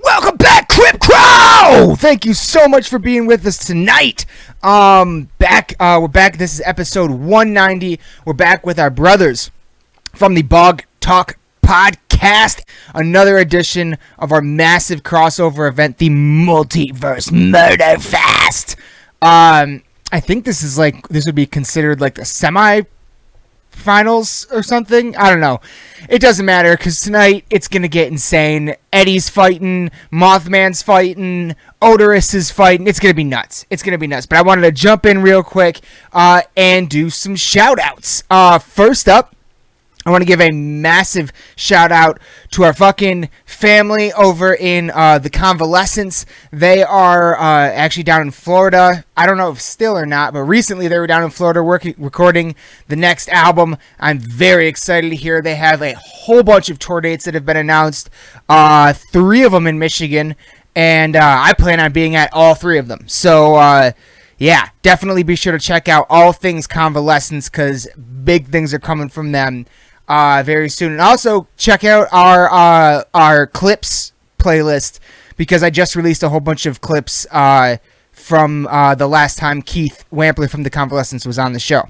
Welcome back, Crip Crow! Thank you so much for being with us tonight. We're back. This is episode 190. We're back with our brothers from the Bog Talk podcast. Another edition of our massive crossover event, the Multiverse Murderfest. I think this would be considered like the semi-finals or something. I don't know. It doesn't matter because tonight it's going to get insane. Eddie's fighting. Mothman's fighting. Odorous is fighting. It's going to be nuts. But I wanted to jump in real quick and do some shout-outs. First up, I want to give a massive shout out to our fucking family over in the Convalescence. They are actually down in Florida. I don't know if still or not, but recently they were down in Florida recording the next album. I'm very excited to hear they have a whole bunch of tour dates that have been announced. 3 of them in Michigan, and I plan on being at all 3 of them. So, yeah, definitely be sure to check out all things Convalescence because big things are coming from them. Very soon. And also check out our clips playlist because I just released a whole bunch of clips from the last time Keith Wampler from the Convalescence was on the show.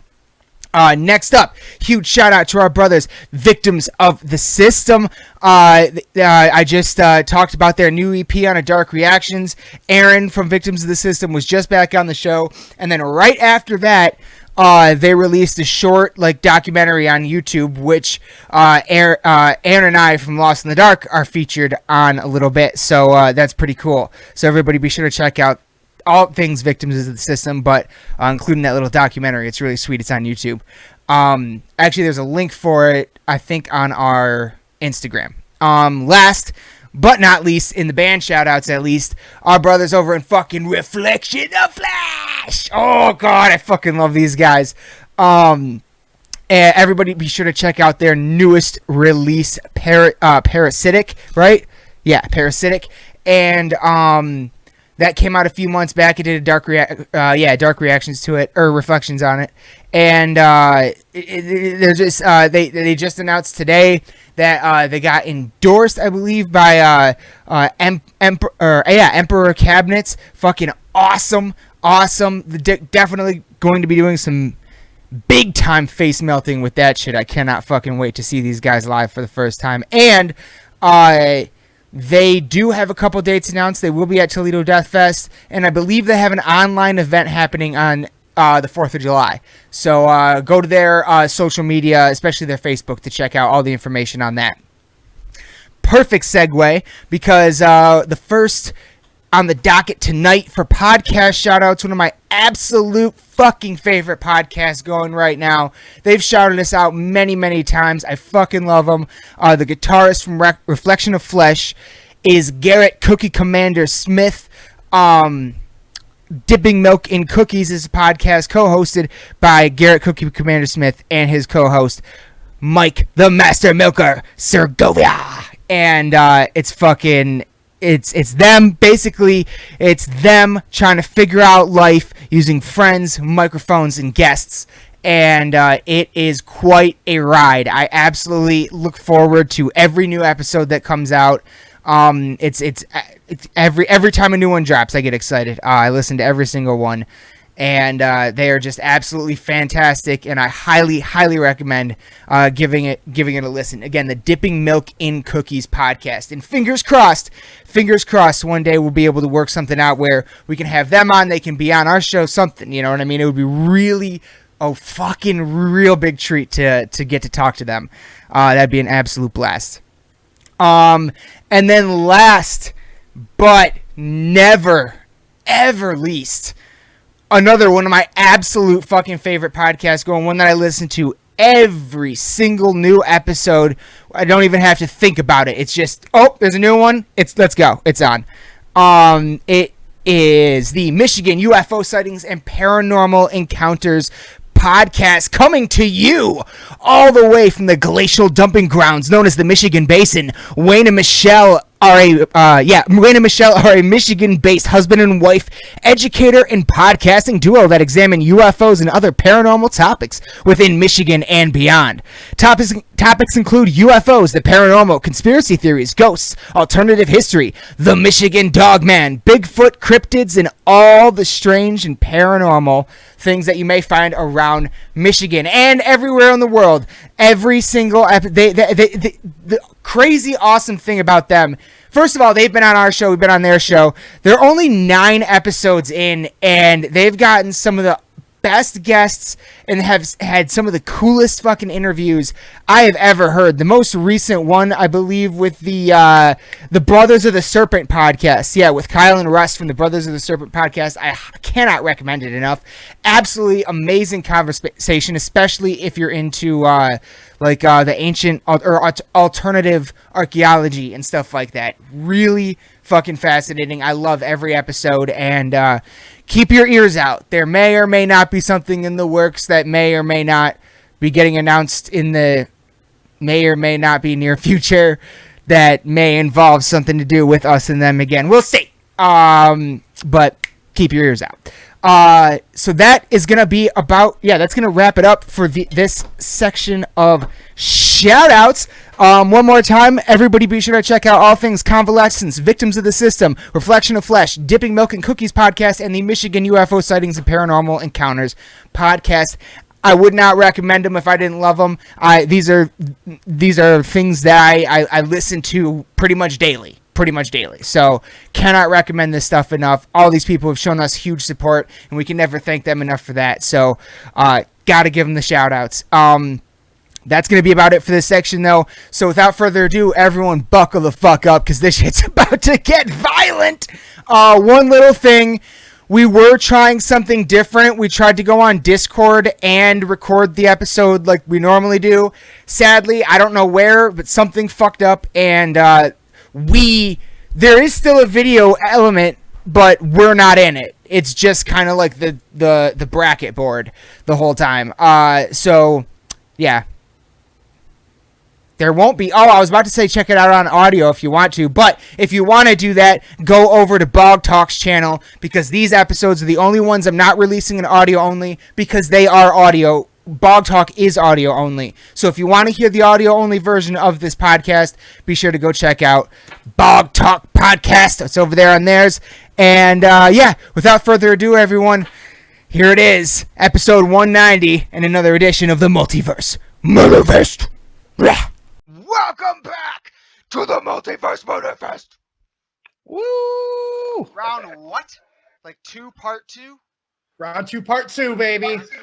Next up, huge shout out to our brothers, Victims of the System. I just talked about their new EP on A Dark Reactions. Aaron from Victims of the System was just back on the show. And then right after that, they released a short documentary on YouTube, which Aaron and I from Lost in the Dark are featured on a little bit. So that's pretty cool. So everybody be sure to check out all things Victims of the System, but including that little documentary. It's really sweet. It's on YouTube. Actually, there's a link for it, I think, on our Instagram. Last but not least, in the band shout-outs at least, our brothers over in fucking Reflection of Flash. Oh, God, I fucking love these guys. And everybody be sure to check out their newest release, Parasitic, right? Yeah, Parasitic. And that came out a few months back. It did a dark reactions to it, or reflections on it. And they just announced today that they got endorsed, I believe, by Emperor Cabinets. Fucking awesome. Definitely going to be doing some big time face melting with that shit. I cannot fucking wait to see these guys live for the first time. And they do have a couple dates announced. They will be at Toledo Death Fest, and I believe they have an online event happening on the 4th of July. So go to their social media, especially their Facebook, to check out all the information on that. Perfect segue, because the first on the docket tonight for podcast shout-outs, one of my absolute fucking favorite podcasts going right now. They've shouted us out many, many times. I fucking love them. The guitarist from Reflection of Flesh is Garrett Cookie Commander Smith. Dipping Milk in Cookies is a podcast co-hosted by Garrett Cookie Commander Smith and his co-host Mike the Master Milker Segovia. And it's them, basically. It's them trying to figure out life using friends, microphones, and guests. And it is quite a ride. I absolutely look forward to every new episode that comes out. It's every time a new one drops, I get excited. I listen to every single one. And they are just absolutely fantastic, and I highly recommend giving it a listen. Again, the Dipping Milk in Cookies podcast. And fingers crossed, one day we'll be able to work something out where we can have them on, they can be on our show, something, you know what I mean? It would be really a fucking real big treat to get to talk to them. That'd be an absolute blast. And then last but never, ever least, another one of my absolute fucking favorite podcasts going, one that I listen to every single new episode. I don't even have to think about it. It's just, oh, there's a new one. Let's go. It's on. It is the Michigan UFO Sightings and Paranormal Encounters podcast, coming to you all the way from the glacial dumping grounds known as the Michigan Basin. Wayne and Michelle Miranda and Michelle are a Michigan-based husband and wife, educator and podcasting duo that examine UFOs and other paranormal topics within Michigan and beyond. Topics include UFOs, the paranormal, conspiracy theories, ghosts, alternative history, the Michigan Dogman, Bigfoot, cryptids, and all the strange and paranormal things that you may find around Michigan and everywhere in the world. Every single the crazy awesome thing about them, first of all, they've been on our show, we've been on their show. They're only 9 episodes in, and they've gotten some of the best guests and have had some of the coolest fucking interviews I have ever heard. The most recent one, I believe, with the Brothers of the Serpent podcast. Yeah, with Kyle and Russ from the Brothers of the Serpent podcast. I cannot recommend it enough. Absolutely amazing conversation, especially if you're into the ancient or alternative archaeology and stuff like that. Really fucking fascinating. I love every episode, and keep your ears out. There may or may not be something in the works that may or may not be getting announced in the may or may not be near future that may involve something to do with us and them again. We'll see. But keep your ears out. So that is going to be about, that's going to wrap it up for this section of shout-outs. One more time, everybody be sure to check out all things Convalescence, Victims of the System, Reflection of Flesh, Dipping Milk and Cookies podcast, and the Michigan UFO Sightings and Paranormal Encounters podcast. I would not recommend them if I didn't love them. These are things that I listen to pretty much daily. So cannot recommend this stuff enough. All these people have shown us huge support, and we can never thank them enough for that. So gotta give them the shout outs. That's going to be about it for this section, though. So without further ado, everyone buckle the fuck up, because this shit's about to get violent. One little thing. We were trying something different. We tried to go on Discord and record the episode like we normally do. Sadly, I don't know where, but something fucked up, and there is still a video element, but we're not in it. It's just kind of like the bracket board the whole time. So yeah. There won't be. Oh, I was about to say check it out on audio if you want to. But if you want to do that, go over to Bog Talk's channel, because these episodes are the only ones I'm not releasing in audio only, because they are audio. Bog Talk is audio only. So if you want to hear the audio only version of this podcast, be sure to go check out Bog Talk Podcast. It's over there on theirs. And without further ado, everyone, here it is, episode 190 and another edition of the Multiverse Murderfest. Welcome back to the Multiverse Murderfest. Woo! Round what? Like part 2? Round 2, part 2, baby. Part 2.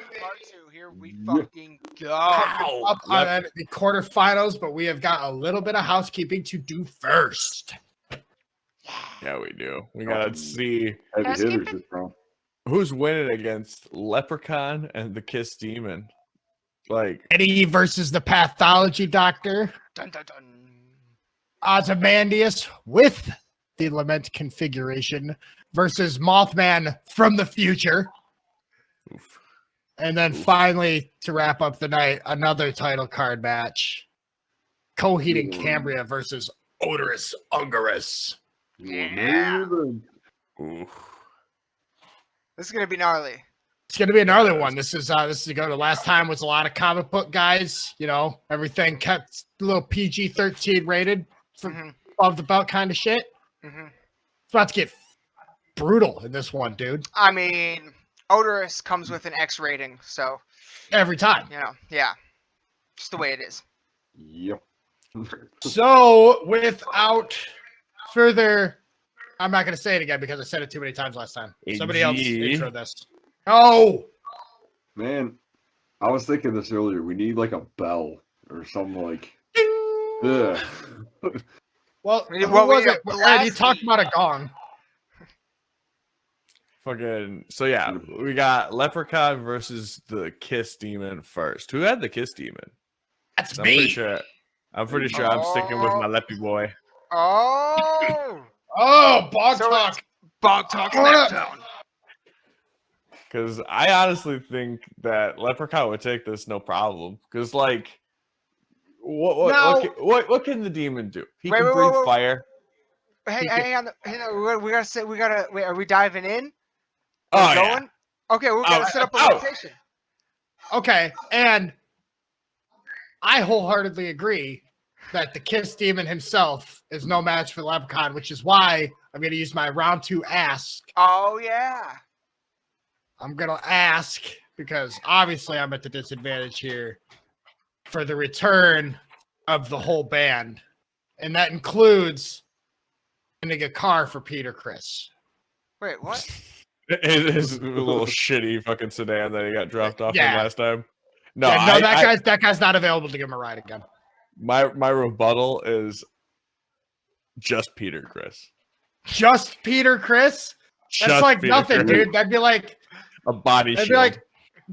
Here we fucking go. Up on the quarterfinals, but we have got a little bit of housekeeping to do first. Yeah, we do. We gotta see who's winning against Leprechaun and the Kiss Demon. Like Eddie versus the Pathology Doctor. Dun, dun, dun. Ozymandias with the Lament configuration versus Mothman from the future. oof. And then finally, to wrap up the night, another title card match. Coheed and Cambria versus Odorous Ungarus. Yeah. Oof. This is gonna be gnarly. It's going to be another one. This is to go to last time was a lot of comic book guys. You know, everything kept a little PG-13 rated for above the belt kind of shit. Mm-hmm. It's about to get brutal in this one, dude. I mean, Odorous comes with an X rating, so Every time. yeah, just the way it is. Yep. So without further, I'm not going to say it again because I said it too many times last time. Somebody else intro this. Oh, man, I was thinking this earlier. We need like a bell or something like. well, Well, who was we it? Ed, you talked about a gong. Fucking so yeah, we got Leprechaun versus the Kiss Demon first. Who had the Kiss Demon? That's I'm me. pretty sure I'm sticking with my Leppy boy. Oh, Bog So Talk. Bog Talk Hold up. SmackDown. Because I honestly think that Leprechaun would take this no problem. Because like, what can the demon do? He can breathe fire. Hey, hang on. We gotta say. We gotta. Wait, are we diving in? Oh, We're yeah. going. Okay, we're gonna set up a oh. location. Okay, and I wholeheartedly agree that the Kiss Demon himself is no match for the Leprechaun, which is why I'm going to use my round 2 ask. Oh yeah. I'm going to ask because obviously I'm at the disadvantage here for the return of the whole band, and that includes getting a car for Peter Chris. Wait, what? His little shitty fucking sedan that he got dropped off in Yeah. last time. No, Yeah, that guy's not available to give him a ride again. My rebuttal is just Peter Chris. Just Peter Chris? That's Just like Peter nothing, Chris. dude. That'd be like A body That'd shield. be like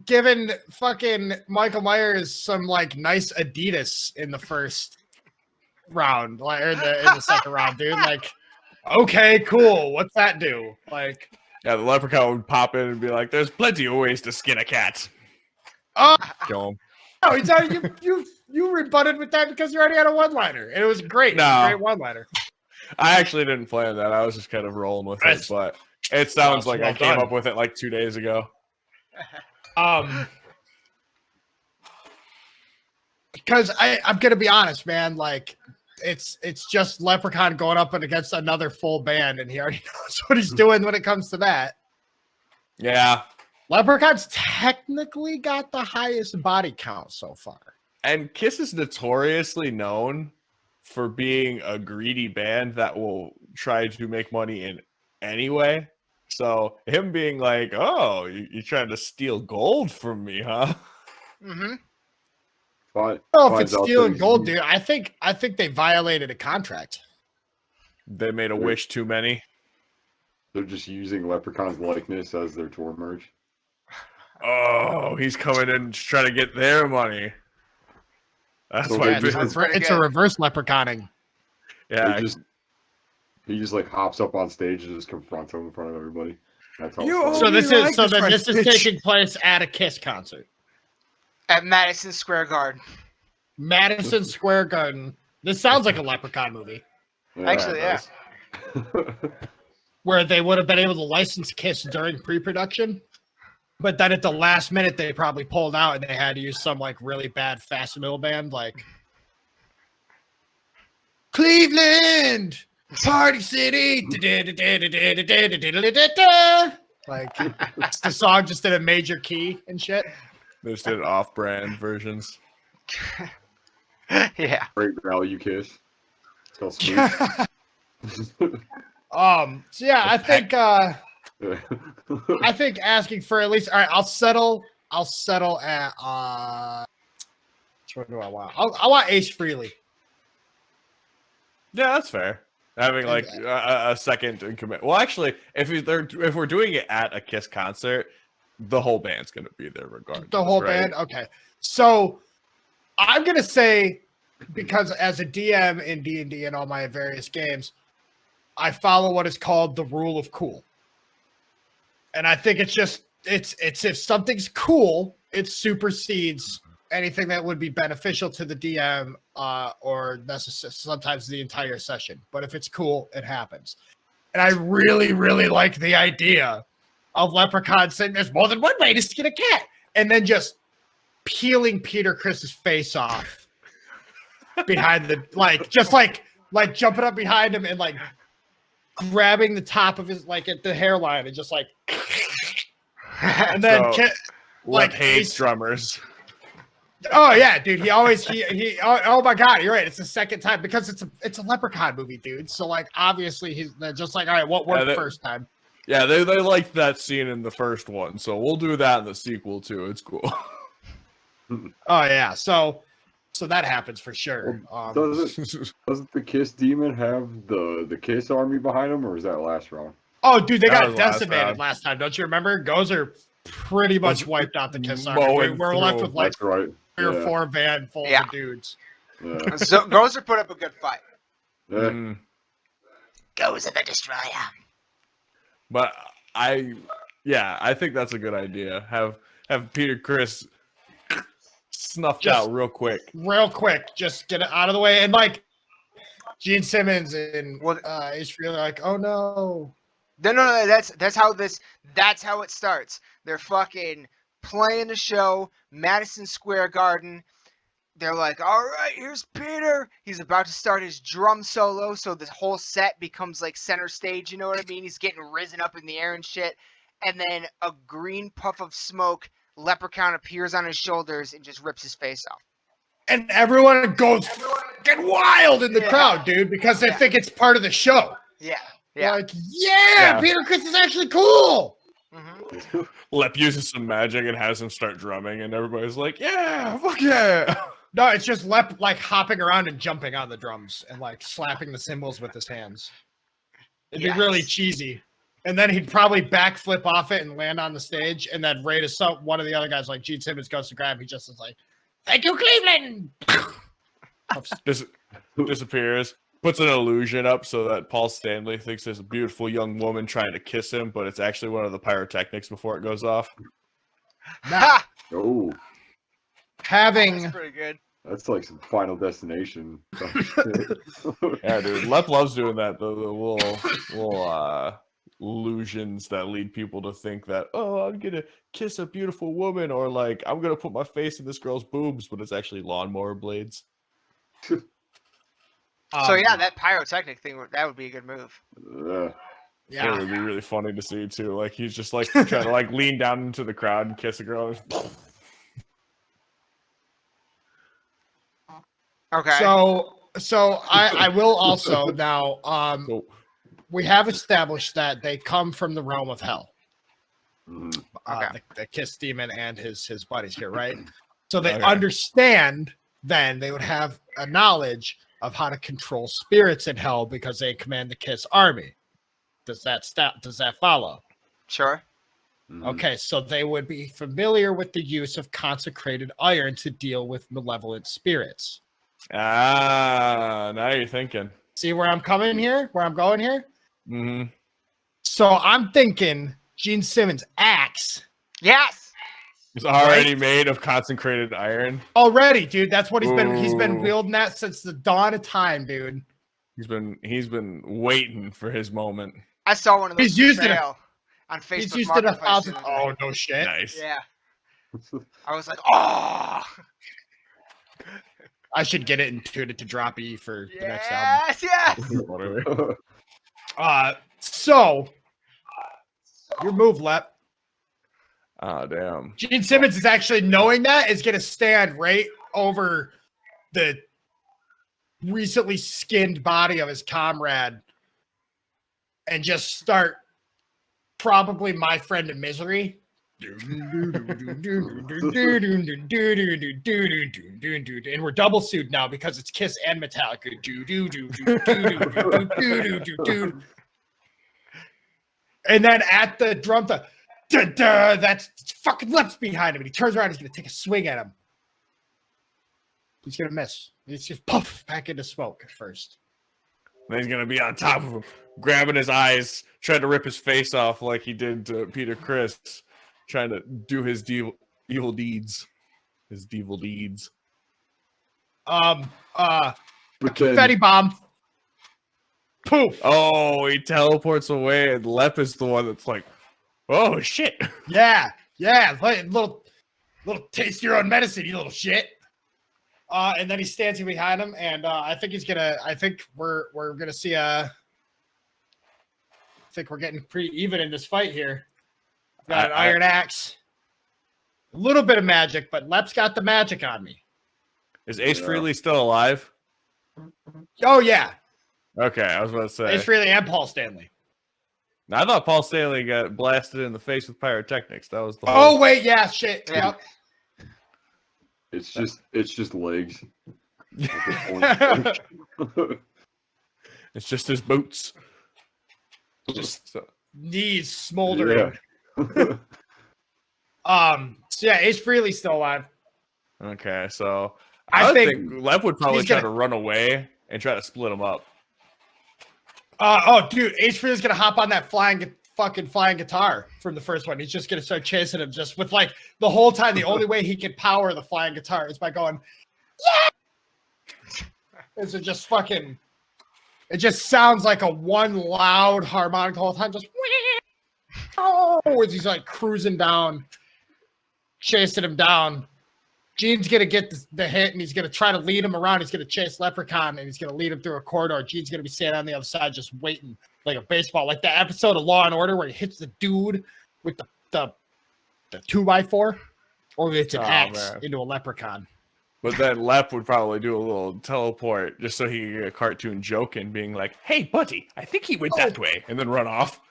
giving fucking Michael Myers some like nice Adidas in the first round, like or in the second round, dude. Like, okay, cool. What's that do? Like, Yeah, the leprechaun would pop in and be like, "There's plenty of ways to skin a cat." oh Kill him. no, he's already, you rebutted with that because you already had a one-liner, and it was great. No. It was a great one-liner. I actually didn't plan that. I was just kind of rolling with it, That's- but it sounds like I well came done. up with it like 2 days ago. Because I'm gonna be honest, man. Like, it's just Leprechaun going up and against another full band, and he already knows what he's doing when it comes to that. Yeah. Leprechaun's technically got the highest body count so far. And Kiss is notoriously known for being a greedy band that will try to make money in any way. So him being like, "Oh, you're trying to steal gold from me, huh?" Mm-hmm. I don't know if it's stealing gold, dude. I think they violated a contract. They made a wish too many. They're just using Leprechaun's likeness as their tour merch. Oh, he's coming in to try to get their money. That's So why. they Yeah, just- it's a reverse Leprechauning. Yeah, He just like hops up on stage and just confronts him in front of everybody. That's how. You it So starts. this is taking place at a Kiss concert, At Madison Square Garden. Madison Square Garden. This sounds like a Leprechaun movie Actually, yeah. where they would have been able to license Kiss during pre-production, but then at the last minute they probably pulled out and they had to use some like really bad fast middle band like Cleveland Party City. Like the song just in a major key and shit. they just did off-brand versions. Yeah. Great value Kiss. It's called Smooth. So yeah, I think asking for at least all right, I'll settle at which one do I want? I want Ace Frehley. Yeah, that's fair. Having like a second in commit. Well, actually, if we're doing it at a Kiss concert, the whole band's gonna be there regardless. The whole right? band? Okay. So I'm gonna say, because as a DM in D&D and all my various games, I follow what is called the rule of cool. And I think it's if something's cool, it supersedes anything that would be beneficial to the DM or sometimes the entire session. But if it's cool, it happens. And I really, really like the idea of Leprechaun saying there's more than one way to skin a cat, and then peeling Peter Chris's face off behind the like jumping up behind him and like grabbing the top of his like at the hairline and just like and then So, like hates drummers. oh yeah, dude. He always oh my god, you're right. It's the second time because it's a Leprechaun movie, dude. So like obviously they're just like, all right, what worked first time? Yeah, they liked that scene in the first one, so we'll do that in the sequel too. It's cool. Oh yeah, so that happens for sure. Doesn't the Kiss Demon have the Kiss Army behind him, or is that last round? Oh, dude, they That got was last decimated round. last time. Don't you remember? Gozer pretty much wiped out the Kiss Army. We're left with like That's right. 3 or 4 band full Yeah. of dudes. Yeah. So Gozer put up a good fight. Yeah. Mm. Gozer the Destroyer. But I think that's a good idea. Have Peter Chris snuffed Just- out real quick. Real quick, just get it out of the way. And like, Gene Simmons and Ace Frehley are like, oh no. No. That's how it starts. They're fucking playing the show, Madison Square Garden. They're like, all right, here's Peter. He's about to start his drum solo, so this whole set becomes like center stage, you know what I mean? He's getting risen up in the air and shit. And then a green puff of smoke, Leprechaun appears on his shoulders and just rips his face off. And everyone goes fucking wild in the crowd, dude, because they think it's part of the show. Yeah. Like, Peter Chris is actually cool. Mm-hmm. Lep uses some magic and has him start drumming, and everybody's like, yeah, fuck yeah. No, it's just Lep like hopping around and jumping on the drums and like slapping the cymbals with his hands. It'd be really cheesy. And then he'd probably backflip off it and land on the stage. And then right as one of the other guys, like Gene Simmons, goes to grab him, he just is like, thank you, Cleveland. Disappears. Puts an illusion up so that Paul Stanley thinks there's a beautiful young woman trying to kiss him, but it's actually one of the pyrotechnics before it goes off. Now, Oh, having That's pretty good. that's like some Final Destination. Yeah, dude. Lep loves doing that. The little illusions that lead people to think that, oh, I'm gonna kiss a beautiful woman, or like I'm gonna put my face in this girl's boobs, but it's actually lawnmower blades. So yeah, that pyrotechnic thing, that would be a good move. It would be really funny to see too. Like he's just like trying to like lean down into the crowd and kiss a girl. Okay. So I will also now we have established that they come from the realm of hell. The Kiss Demon and his buddies here, right? So they understand. Then they would have a knowledge of how to control spirits in hell because they command the Kiss army. Does that follow? Sure. Okay, so they would be familiar with the use of consecrated iron to deal with malevolent spirits. Ah, now you're thinking. See where I'm coming here? Where I'm going here? Mm-hmm. So I'm thinking Gene Simmons' axe. Yes. It's already made of consecrated iron. Already, dude. That's what he's been wielding that since the dawn of time, dude. He's been waiting for his moment. I saw one of those He's used it on Facebook. He's used it Marketplace 1,000. the other Oh day. no shit. Nice. Yeah. I was like, oh. I should get it and tune it to drop E for the next album. Yes. Whatever. So your move, Lep. Oh damn. Gene Simmons is actually knowing that is going to stand right over the recently skinned body of his comrade and just start probably My Friend in Misery. And we're double sued now because it's Kiss and Metallica. And then at the drum, that's fucking Lep's behind him, and he turns around. He's gonna take a swing at him. He's gonna miss. He's just puff back into smoke at first. Then he's gonna be on top of him, grabbing his eyes, trying to rip his face off like he did to Peter Criss, trying to do his evil deeds. His evil deeds. Confetti bomb. Poof. Oh, he teleports away, and Lep is the one that's like, oh shit. Yeah. Little taste of your own medicine, you little shit. And then he stands here behind him, and I think we're gonna see I think we're getting pretty even in this fight here. I've got an iron axe. A little bit of magic, but Lep's got the magic on me. Is Ace Frehley still alive? Oh yeah. Okay, I was about to say. Ace Frehley and Paul Stanley. I thought Paul Stanley got blasted in the face with pyrotechnics. That was the Oh wait, yeah, shit. Yeah. Yep. It's just legs. It's just his boots. Just knees smoldering. Yeah. So yeah, Ace Frehley's still alive. Okay, so I would think Lep would probably try gonna- to run away and try to split him up. Dude, Ace Frehley's gonna hop on that flying guitar from the first one. He's just gonna start chasing him just with like the whole time. The only way he can power the flying guitar is by going, yeah. Is it just fucking It just sounds like a one loud harmonic the whole time. Just as he's like cruising down, chasing him down. Gene's going to get the hit, and he's going to try to lead him around. He's going to chase Leprechaun, and he's going to lead him through a corridor. Gene's going to be standing on the other side just waiting like a baseball. Like the episode of Law & Order where he hits the dude with the 2x4. Or it's an axe into a leprechaun. But then Lep would probably do a little teleport just so he could get a cartoon joke and being like, "Hey, buddy, I think he went that way," and then run off.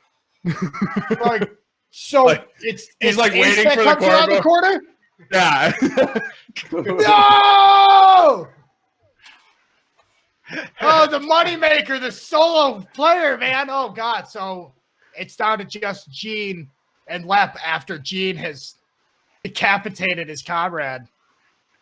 Like, so Like, it's he's like waiting that for comes around the corner. Yeah. No! Oh, the moneymaker, the solo player, man. Oh, God. So it's down to just Gene and Lep after Gene has decapitated his comrade.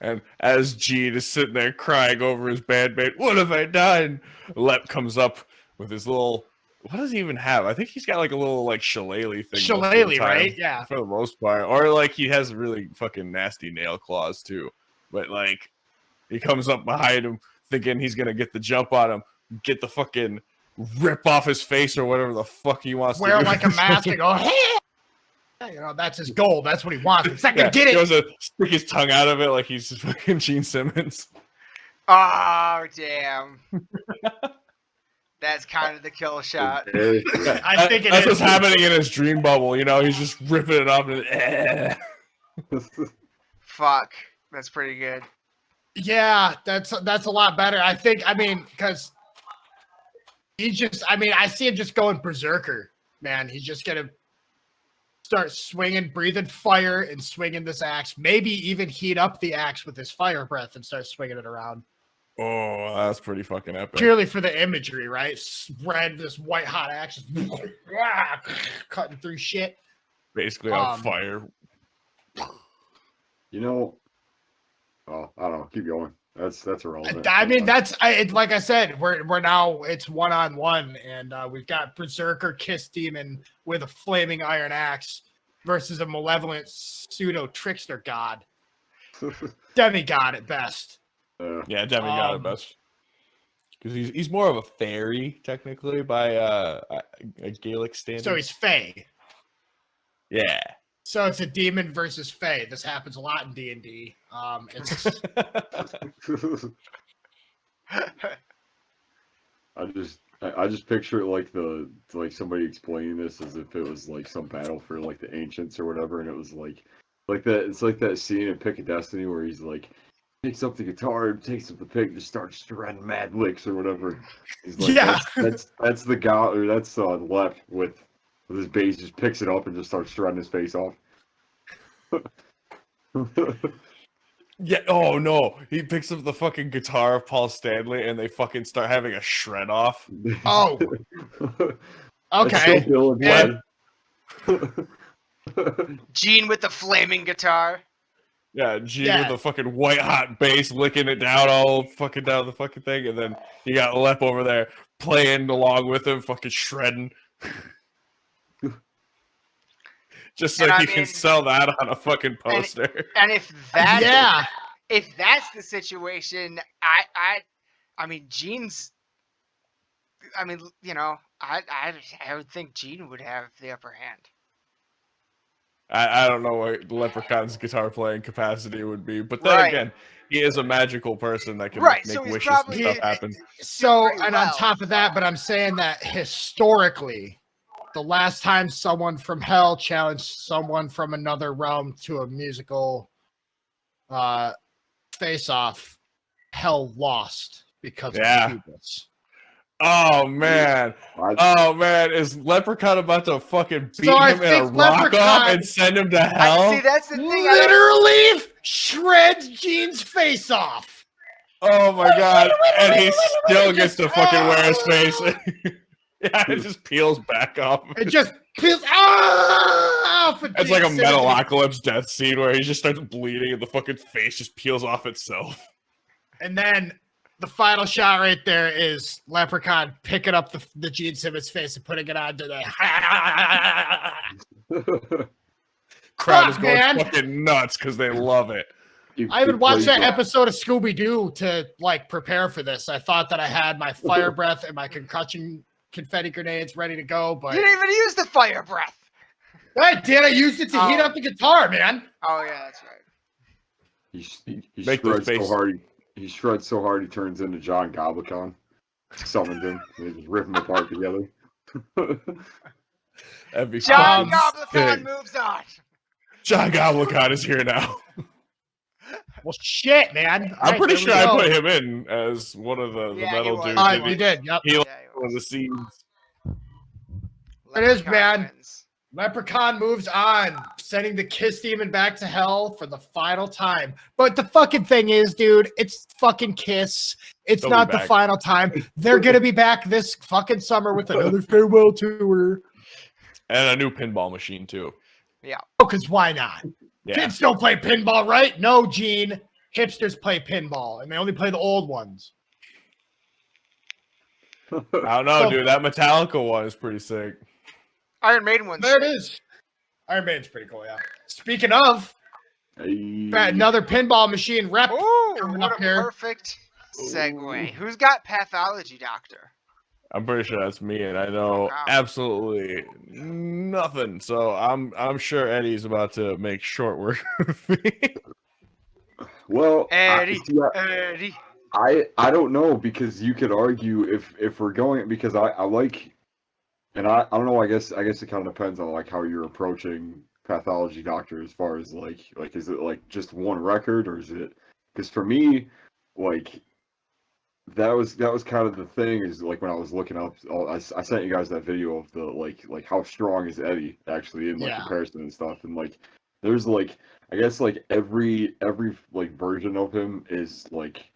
And as Gene is sitting there crying over his bandmate, "What have I done?" Lep comes up with his little, what does he even have? I think he's got like a little like shillelagh thing. Shillelagh, right? Yeah. For the most part. Or like he has really fucking nasty nail claws too. But like he comes up behind him thinking he's going to get the jump on him, get the fucking rip off his face or whatever the fuck he wants to do. Wear like a mask and go, hey! You know, that's his goal. That's what he wants. He's not going to get He it. goes to stick his tongue out of it like he's just fucking Gene Simmons. Oh, damn. That's kind of the kill shot. I think that's what's happening in his dream bubble. You know, he's just ripping it off. And Fuck. That's pretty good. Yeah, that's a lot better. I think, because he just, I see him just going berserker, man. He's just going to start swinging, breathing fire and swinging this axe. Maybe even heat up the axe with his fire breath and start swinging it around. oh, that's pretty fucking epic. Purely for the imagery, right? Spread this white hot axe, cutting through shit. Basically on fire. You know, oh, I don't know. Keep going. That's irrelevant. Like I said, we're now it's 1-on-1, and we've got Berserker Kiss Demon with a flaming iron axe versus a malevolent pseudo trickster god, demigod at best. Yeah, demigod at best. Because he's more of a fairy technically by a Gaelic standard. So he's Fae. Yeah. So it's a demon versus Fae. This happens a lot in D&D. It's I just picture it like somebody explaining this as if it was like some battle for like the ancients or whatever, and it was like that. It's like that scene in Pick of Destiny where he's like picks up the guitar, takes up the pick, just starts shredding mad licks or whatever. He's like, yeah, that's the guy, or that's Lep with his bass, just picks it up and just starts shredding his face off. Yeah. Oh no, he picks up the fucking guitar of Paul Stanley and they fucking start having a shred off. Oh. Okay. Gene with the flaming guitar. Yeah, Gene with the fucking white hot bass licking it down all fucking down the fucking thing, and then you got Lep over there playing along with him, fucking shredding. Just so you can sell that on a fucking poster. And if that, if that's the situation, I mean, Gene's. I mean, you know, I would think Gene would have the upper hand. I don't know what Leprechaun's guitar playing capacity would be, but then again, he is a magical person that can make wishes and stuff happen. So, and on top of that, but I'm saying that historically, the last time someone from hell challenged someone from another realm to a musical face-off, hell lost because of Phoebus. Oh man! Oh man! Is Leprechaun about to fucking beat him in a rock off and send him to hell? See, that's the thing. Literally shreds Gene's face off. Oh my god! And he still gets to fucking wear his face. Yeah, it just peels back off. It just peels off. It's like a Metalocalypse death scene where he just starts bleeding and the fucking face just peels off itself. And then the final shot right there is Leprechaun picking up the Gene Simmons face and putting it onto the crowd is going fucking nuts because they love it. I even watched that Yeah. episode of Scooby-Doo to like prepare for this. I thought that I had my fire breath and my concussion confetti grenades ready to go, but You didn't even use the fire breath. I did. I used it to heat Oh. up the guitar, man. Oh yeah, that's right. He Make those shreds so faces. hard. He shreds so hard he turns into John Goblicon. Summons him. And they just rip him apart together. That'd be John fucking Goblicon sick. moves on. John Goblicon is here now. Well, shit, man. I'm All pretty right, sure there I we put go. him in as one of the Yeah, metal he was. dudes. Uh, He you did. Yep. He Yeah, one of the scenes. It is, Leprechaun man. wins. Leprechaun moves on, sending the Kiss Demon back to hell for the final time. But the fucking thing is, dude, it's fucking Kiss. It's They'll be not the back. final time. They're gonna be back this fucking summer with another farewell tour. And a new pinball machine too. Oh, because why not? Yeah. Kids don't play pinball, right? No, Gene. Hipsters play pinball, and they only play the old ones. I don't know, So- dude. That Metallica one is pretty sick. Iron Maiden wins. There it is. Iron Maiden's pretty cool, yeah. Speaking of, Hey. another pinball machine rep. Ooh, coming what up a here. perfect segue. Who's got Pathology Doctor? I'm pretty sure that's me, and I know Wow. absolutely nothing. So I'm sure Eddie's about to make short work of me. Well, Eddie. see, Eddie. I don't know, because you could argue if we're going, because I like, and I don't know, I guess it kind of depends on like how you're approaching Pathology Doctor, as far as like is it like just one record, or is it, because for me, like that was kind of the thing, is like when I was looking up, I sent you guys that video of the like how strong is Eddie actually in like Yeah. comparison and stuff, and like there's like, I guess like every like version of him is like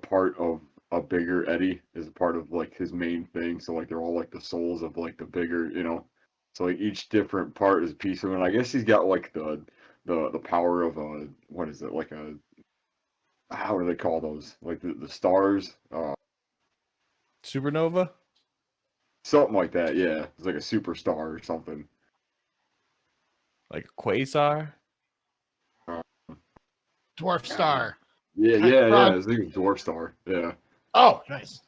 part of a bigger Eddie, is a part of like his main thing. So like they're all like the souls of like the bigger, so like each different part is a piece of him. And I guess he's got like the power of a, what is it, like a, how do they call those, like the stars, Supernova? something like that. Yeah, it's like a superstar or something. Like Quasar? Dwarf Star. Yeah, his name is Dwarf Star. Yeah, Oh, nice.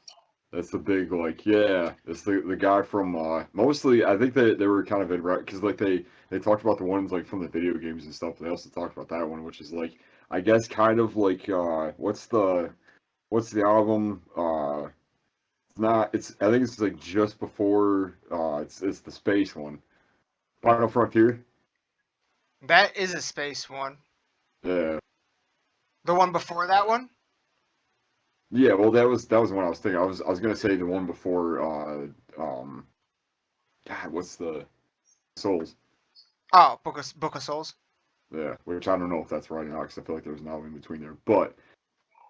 that's the big, like, yeah, it's the guy from mostly, I think they were kind of in, because like they talked about the ones like from the video games and stuff. They also talked about that one, which is like, I guess kind of like what's the album, it's I think it's like just before, it's the space one, Final Frontier. That is a space one. Yeah. The one before that one? Yeah, well, that was the one I was thinking. I was gonna say the one before. God, what's the Souls? Oh, Book of Souls. Yeah, which I don't know if that's right or not, because I feel like there was an album in between there. But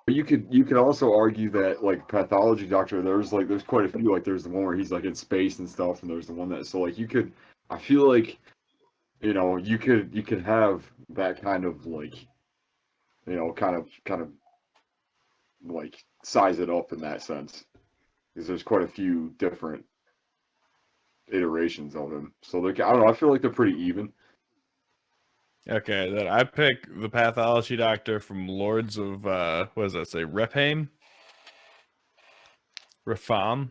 you could also argue that like Pathology Doctor, there's quite a few. Like there's the one where he's like in space and stuff, and there's the one that, so like you could, I feel like, you could have that kind of like, kind of like size it up in that sense, because there's quite a few different iterations of him. So I don't know, I feel like they're pretty even. Okay, then I pick the Pathology Doctor from Lords of what does that say? Refham? Refam?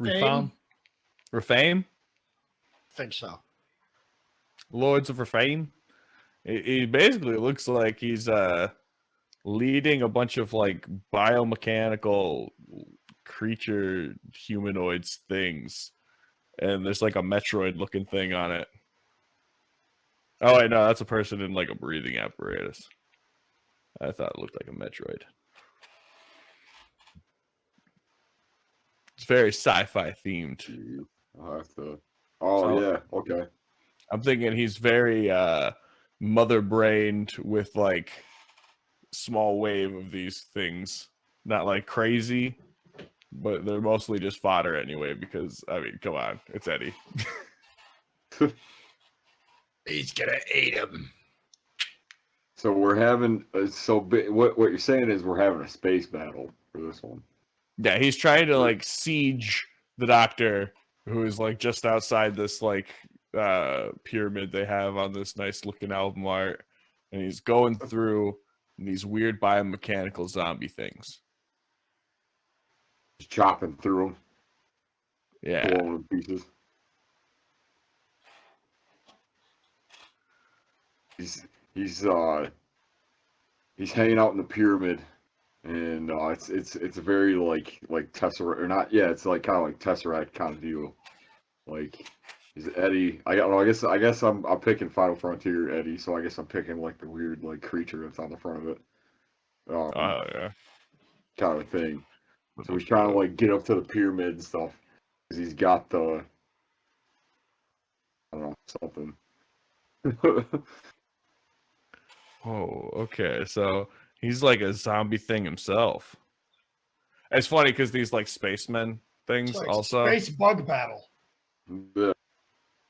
Refam? Refame? Think so. Lords of Refame? He basically looks like he's leading a bunch of like biomechanical creature humanoids things, and there's like a Metroid looking thing on it. Oh wait, no, that's a person in like a breathing apparatus. I thought it looked like a Metroid. It's very sci-fi themed. I'll have to. Oh So- yeah, okay. I'm thinking he's very mother-brained with like small wave of these things. Not like crazy, but they're mostly just fodder anyway, because I mean, come on, it's Eddie. He's gonna eat him. So we're having what you're saying is we're having a space battle for this one. Yeah, he's trying to like siege the Doctor, who is like just outside this like pyramid they have on this nice looking album art, and he's going through and these weird biomechanical zombie things. Just chopping through them, Yeah. pulling them in pieces. He's hanging out in the pyramid, and it's a very like Tesseract or not? Yeah, it's like kind of like Tesseract kind of deal. Like he's Eddie. I guess I'm picking Final Frontier Eddie, so I guess I'm picking like the weird like creature that's on the front of it. Oh yeah. Kind of thing. So he's trying to like get up to the pyramid and stuff because he's got the I don't know something. Oh, okay. So he's like a zombie thing himself. It's funny because these like spacemen things It's like also space bug battle. Yeah.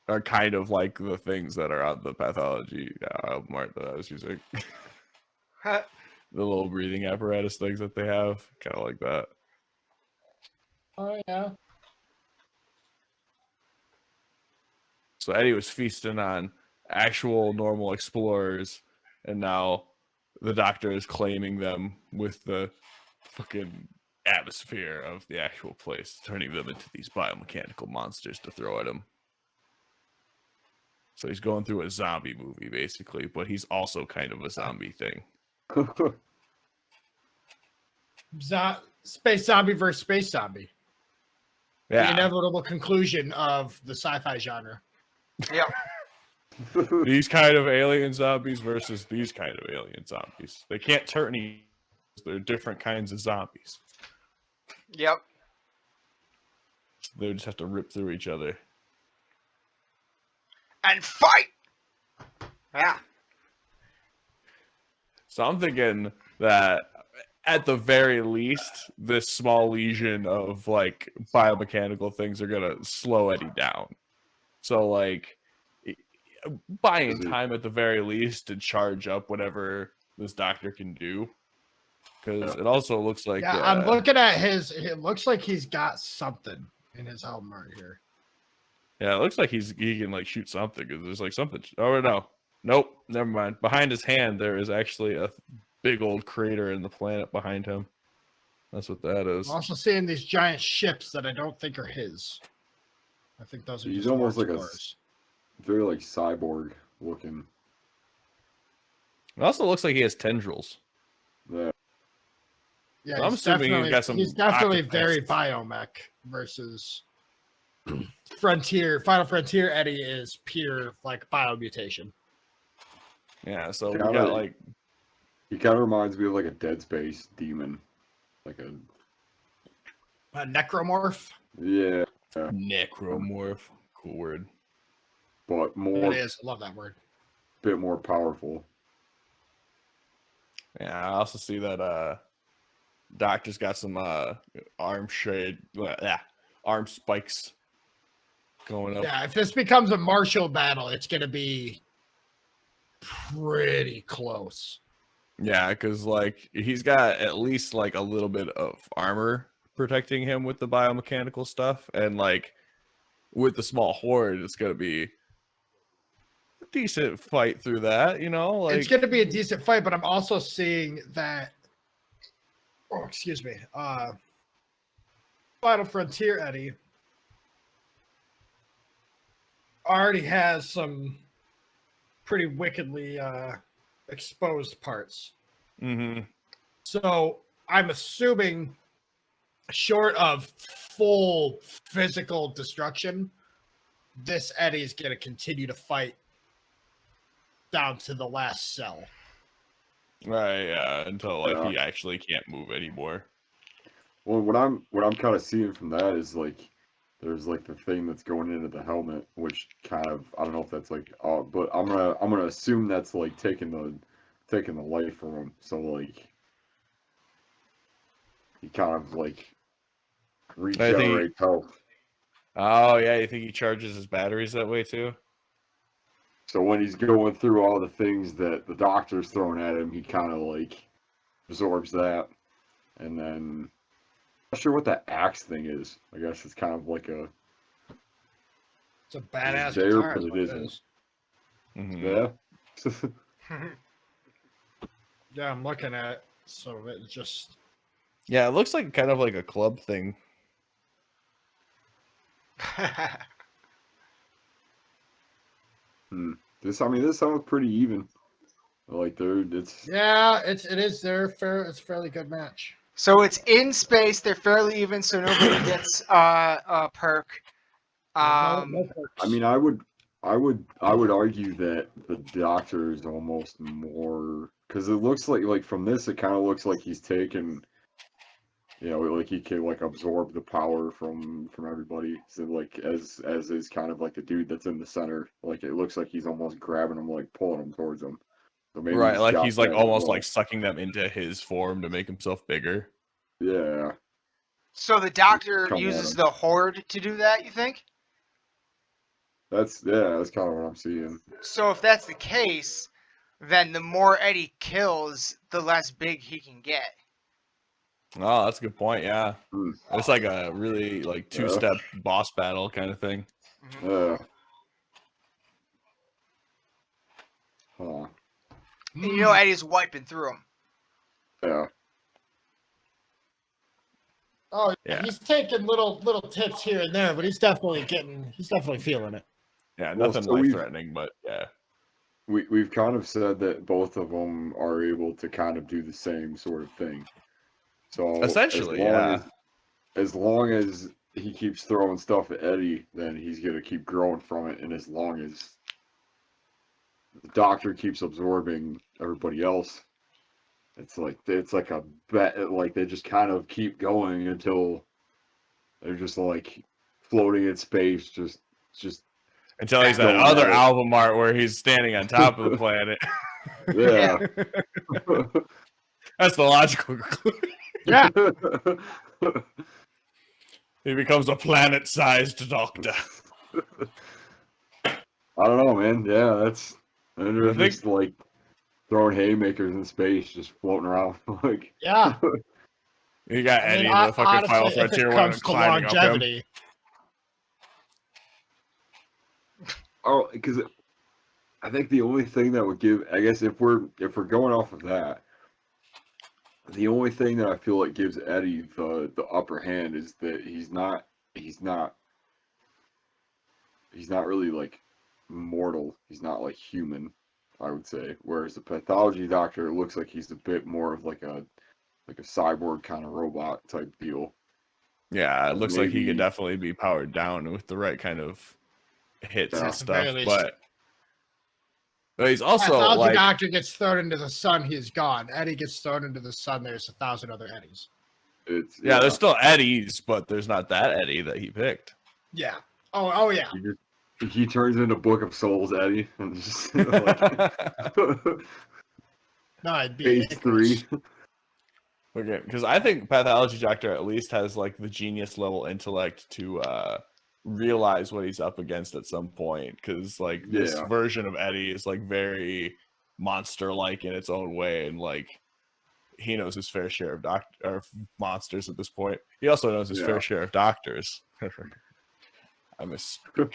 are kind of like the things that are on the pathology mart that I was using. The little breathing apparatus things that they have, kind of like that. Oh yeah. So Eddie was feasting on actual normal explorers, and now the doctor is claiming them with the fucking atmosphere of the actual place, turning them into these biomechanical monsters to throw at him. So he's going through a zombie movie, basically, but he's also kind of a zombie thing. Space zombie versus space zombie. The Yeah. inevitable conclusion of the sci-fi genre. Yep. These kind of alien zombies versus these kind of alien zombies. They can't turn any. They're different kinds of zombies. Yep. So they just have to rip through each other. And fight. Yeah. So I'm thinking that at the very least, this small legion of like biomechanical things are gonna slow Eddie down. So like buying time at the very least to charge up whatever this doctor can do. Because it also looks like I'm looking at his. It looks like he's got something in his helmet right here. yeah, it looks like he can like shoot something because there's like something. Oh no, nope, never mind. Behind his hand, there is actually a big old crater in the planet behind him. That's what that is. I'm also seeing these giant ships that I don't think are his. I think those are. He's just almost like explorers. a very like cyborg looking. It also looks like he has tendrils. Yeah. Yeah, So I'm assuming he's definitely octopus. very biomech versus Final Frontier Eddie is pure like biomutation. Yeah, so we Kinda- got like He kind of reminds me of like a Dead Space demon, like a Necromorph. yeah, necromorph. Cool word. but more It is. I love that word. bit more powerful. Yeah, I also see that Doctor's got some arm spikes going up. Yeah, if this becomes a martial battle, it's gonna be pretty close. Yeah, because like he's got at least like a little bit of armor protecting him with the biomechanical stuff, and like with the small horde, it's gonna be a decent fight through that. You know, like It's gonna be a decent fight, but I'm also seeing that. Oh, excuse me. Final Frontier Eddie already has some pretty wickedly exposed parts. Mhm. So I'm assuming, short of full physical destruction, this Eddie is going to continue to fight down to the last cell. Right, yeah, until like he actually can't move anymore. Well, what I'm kind of seeing from that is like there's like the thing that's going into the helmet, which kind of I don't know if that's like but I'm gonna assume that's like taking the life from him. So like he kind of like regenerates health. Oh yeah, you think he charges his batteries that way too? So when he's going through all the things that the doctor's throwing at him, he kind of like absorbs that, and then I'm not sure what that axe thing is. I guess it's kind of like a It's a badass there, guitar. but Is it what it isn't. is. Mhm. Yeah. Yeah, I'm looking at it. So it just. Yeah, it looks like kind of like a club thing. This sounds pretty even. Like it's Yeah, it is their fair. It's a fairly good match. So it's in space. They're fairly even, so nobody gets a perk. No perks. I mean, I would argue that the Doctor is almost more because it looks like from this, it kind of looks like he's taken, like he can like absorb the power from everybody. So like as is kind of like the dude that's in the center, like it looks like he's almost grabbing him, like pulling him towards him. So maybe Right, like got he's like that as almost well. like sucking them into his form to make himself bigger. Yeah, So the Doctor come at uses him. the Horde to do that, you think? That's kind of what I'm seeing. So if that's the case, then the more Eddie kills, the less big he can get. Oh, that's a good point. Yeah, Hmm. it's like a really like two-step boss battle kind of thing. Mhm. Huh. And you know Eddie's wiping through them. Yeah. Oh, Yeah. He's taking little tips here and there, but he's definitely feeling it. Yeah, Well, nothing so we've- life-threatening, but yeah. We've kind of said that both of them are able to kind of do the same sort of thing. So Essentially, yeah. as long as he keeps throwing stuff at Eddie, then he's gonna keep growing from it. And as long as the Doctor keeps absorbing everybody else, it's like a bet. Like they just kind of keep going until they're just like floating in space, just Until he's that going other at it. album art where he's standing on top of the planet. Yeah. That's the logical conclusion. Yeah. He becomes a planet-sized doctor. I don't know, man. Yeah, they're I think- just like throwing haymakers in space, just floating around. Like, Yeah. You got Eddie, the fucking honestly, Final if Frontier it one, comes to climbing up him. longevity, oh, because I think the only thing that would give, I guess, if we're going off of that, the only thing that I feel like gives Eddie the upper hand is that he's not really like mortal. He's not like human, I would say. Whereas the pathology doctor looks like he's a bit more of like a cyborg kind of robot type deal. Yeah, it looks like he Maybe- could definitely be powered down with the right kind of hits Yeah. and At the very stuff. least. But he's also pathology like, doctor gets thrown into the sun, he's gone. Eddie gets thrown into the sun, there's 1,000 other Eddies. It's yeah, there's still Eddies, but there's not that Eddie that he picked. Yeah. Oh yeah. He turns into Book of Souls Eddie and just like No, it'd be phase 3. Okay, because I think Pathology Doctor at least has like the genius level intellect to realize what he's up against at some point. Because like this Yeah. version of Eddie is like very monster-like in its own way, and like he knows his fair share of monsters at this point. He also knows his Yeah. fair share of doctors. I misspeak.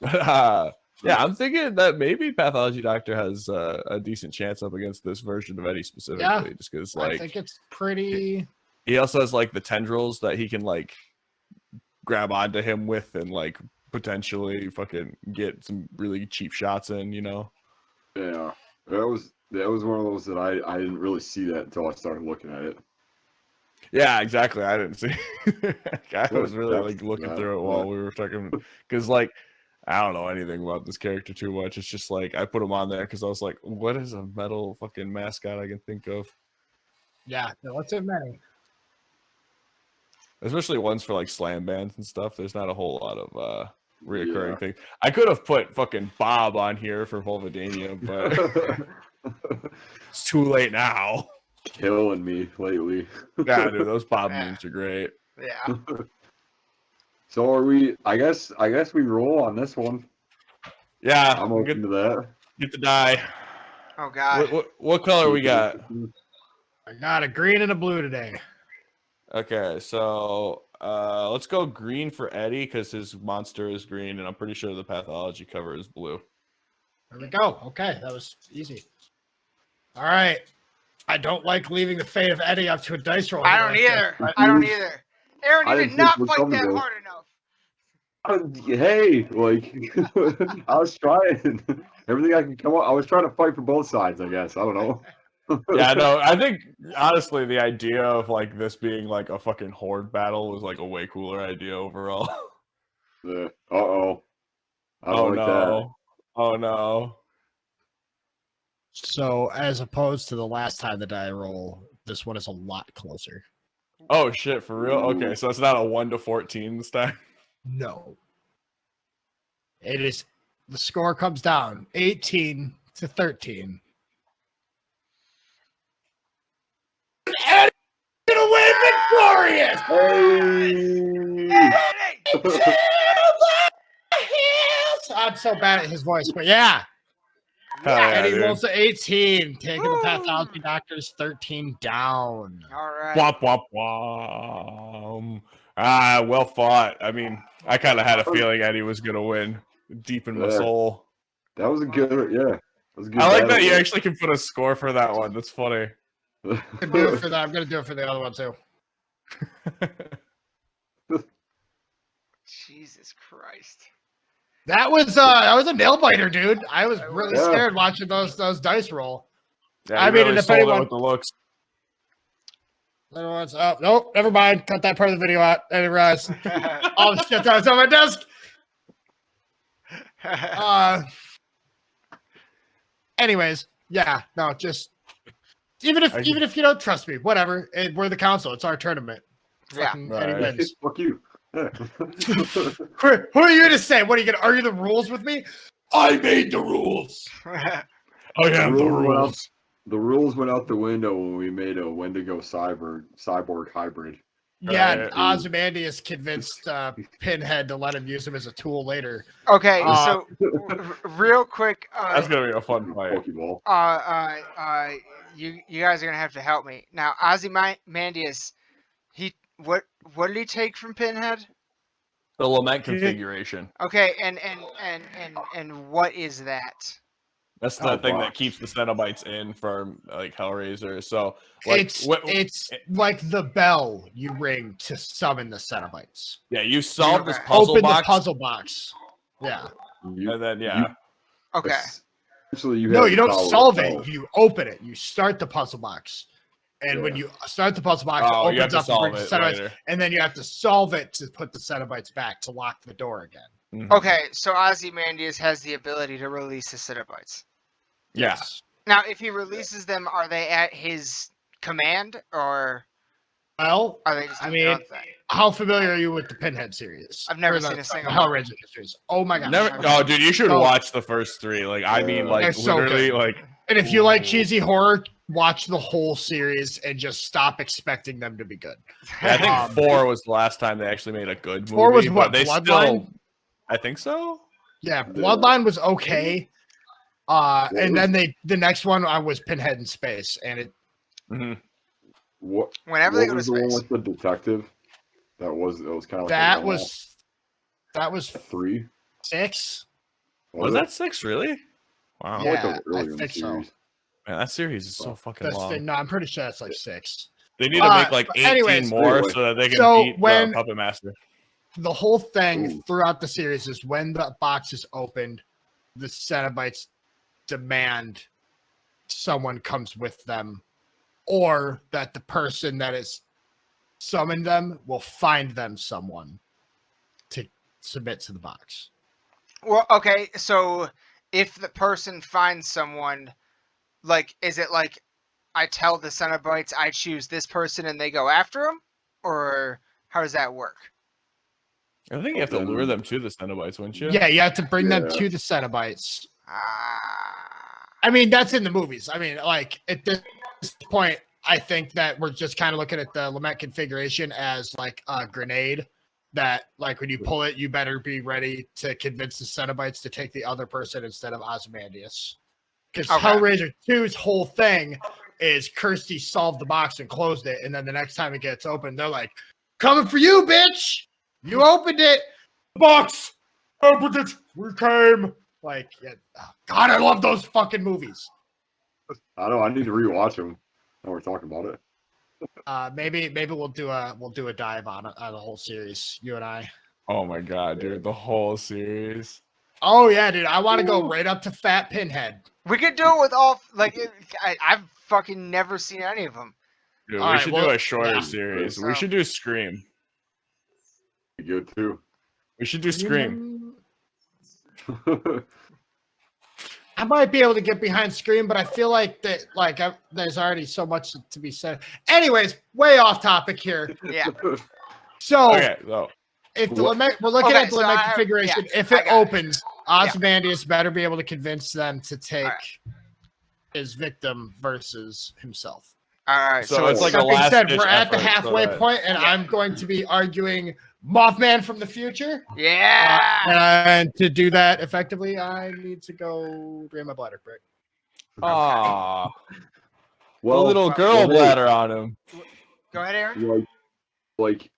But yeah, I'm thinking that maybe Pathology Doctor has a decent chance up against this version of Eddie specifically, just because I like think it's pretty. he also has like the tendrils that he can like grab onto him with and like potentially fucking get some really cheap shots in, you know? Yeah. That was one of those that I didn't really see that until I started looking at it. Yeah, exactly. I didn't see. I was really That's- like looking yeah, through it while we were talking because like I don't know anything about this character too much. It's just like I put him on there because I was like, what is a metal fucking mascot I can think of? Yeah, no, it's in many. Especially ones for like slam bands and stuff. There's not a whole lot of reoccurring Yeah. things. I could have put fucking Bob on here for Vulvodynia, but it's too late now. Killing me lately. Yeah, dude, those Bob Yeah. memes are great. Yeah. So are we? I guess we roll on this one. Yeah, I'm open to that. get the die. Oh God. What color we got? I got a green and a blue today. Okay, so let's go green for Eddie because his monster is green, and I'm pretty sure the pathology cover is blue. There we go. Okay, that was easy. All right. I don't like leaving the fate of Eddie up to a dice roll. I don't either. I don't either. Aaron, I you didn't did think not it was fight coming, that though. hard enough. Hey, like I was trying everything I could come up. I was trying to fight for both sides. I guess I don't know. Yeah, no, I think honestly the idea of like this being like a fucking horde battle was like a way cooler idea overall. Uh-oh. I don't Oh like no. Oh no. So, as opposed to the last time the die roll, this one is a lot closer. Oh shit, for real? Okay, Ooh. so it's not a 1 to 14 this time. No. It is, the score comes down 18 to 13. And gonna win victorious! Hey! I'm so bad at his voice, but yeah. Hell yeah, Eddie dude. rolls to 18, taking the Woo. Pathology Doctors 13 down. All right. Womp womp womp. Ah, well fought. I mean, I kind of had a feeling Eddie was gonna win, deep in my Yeah. soul. That was a good, yeah. That was a good I like battle, that you though. actually can put a score for that one. That's funny. I'm gonna do it for that. I'm gonna do it for the other one too. Jesus Christ. That was a nail biter, dude. I was really Yeah. scared watching those dice roll. Yeah, I you mean, really and if sold it anyone- with the looks. Everyone's oh nope, never mind. Cut that part of the video out. I didn't realize all the shit that was on my desk. Anyways, yeah, no, just even if you don't trust me, whatever. We're the council. It's our tournament. Yeah. Fucking Eddie Right. wins. Fuck you. Yeah. Who are you to say? What are you gonna argue the rules with me? I made the rules. I am the rules went out- rules. The rules went out the window when we made a Wendigo cyborg hybrid. Yeah, and Right. Ozymandias convinced Pinhead to let him use him as a tool later. Okay, Uh, so real quick, That's gonna be a fun fight. Pokeball. you guys are gonna have to help me now. Ozymandias, what did he take from Pinhead? The lament configuration. Okay, and what is that? That's the thing wow. that keeps the Cenobites in for like Hellraiser. So like, it's like the bell you ring to summon the Cenobites. yeah, you solve this Okay. puzzle Open box, the puzzle box. Yeah. and then yeah, Okay, Essentially, you No, have you the don't power solve of it. hell. You open it. You start the puzzle box. And when you start the puzzle box, oh, it you have opens to up and solve brings it the Cenobites. later. And then you have to solve it to put the Cenobites back to lock the door again. Mhm. okay. So Ozymandias has the ability to release the Cenobites. Yeah. Now, if he releases them, are they at his command, or Well, are they just I doing their mean, own thing? how familiar are you with the Pinhead series? I've never Or the- seen a single the Hellraiser series. Oh my god! Never. Oh, dude, you should So- watch the first three. Like, I mean, Yeah. like They're so literally, good. like. And if you like Ooh. cheesy horror, watch the whole series and just stop expecting them to be good. Yeah, I think Um, 4 was the last time they actually made a good movie. 4 was but what, they Bloodline? still. I think so. Yeah, Bloodline was okay. And then the next one was Pinhead in Space, and it Mhm. What? Whenever What they go to was the one space. with the detective? That was kind of like that a was 3. 6. Was it? that 6 really? Wow. I like Yeah, that earlier I in the think so. series. Man, that series is so fucking long. No, I'm pretty sure that's like 6. They need to make like but 18 anyways, more anyway. so that they can So beat when- the Puppet Master. The whole thing Ooh. throughout the series is when the box is opened, the Cenobites demand someone comes with them, or that the person that is summoned them will find them someone to submit to the box. Well, okay, so if the person finds someone, like, is it like I tell the Cenobites I choose this person and they go after him, or how does that work? I think you have to lure them to the Cenobites, wouldn't you? Yeah, you have to bring them Yeah. to the Cenobites. Ah, I mean, that's in the movies. I mean, like at this point, I think that we're just kind of looking at the lament configuration as like a grenade that, like, when you pull it, you better be ready to convince the Cenobites to take the other person instead of Ozymandias. Because Okay. Hellraiser 2's whole thing is Kirsty solved the box and closed it, and then the next time it gets open, they're like, "Coming for you, bitch! You opened it, box opened it. We came." Like, yeah, God, I love those fucking movies. I know. I need to rewatch them. Now we're talking about it. Maybe we'll do a dive on the whole series. You and I. Oh my god, dude, the whole series. Oh yeah, dude. I want to go right up to Fat Pinhead. We could do it with all like I've fucking never seen any of them. Dude, All we right, should well, do a shorter yeah. series. So- We should do Scream. Good too. We should do Scream. I might be able to get behind Scream, but I feel like there's already so much to be said. Anyways, way off topic here. Yeah. So Okay, so if the Lament, we're looking Okay, at the so Lament I have- configuration, yeah, if I it got it. opens, Ozymandias better be able to convince them to take Alright. his victim versus himself. All right. So So it's like a That being last said, ditch we're at the effort, so halfway that- point, and Yeah. I'm going to be arguing Mothman from the future. yeah. And to do that effectively, I need to go drain my bladder break. Aw, well, the little girl well, bladder on him. Go ahead, Aaron. like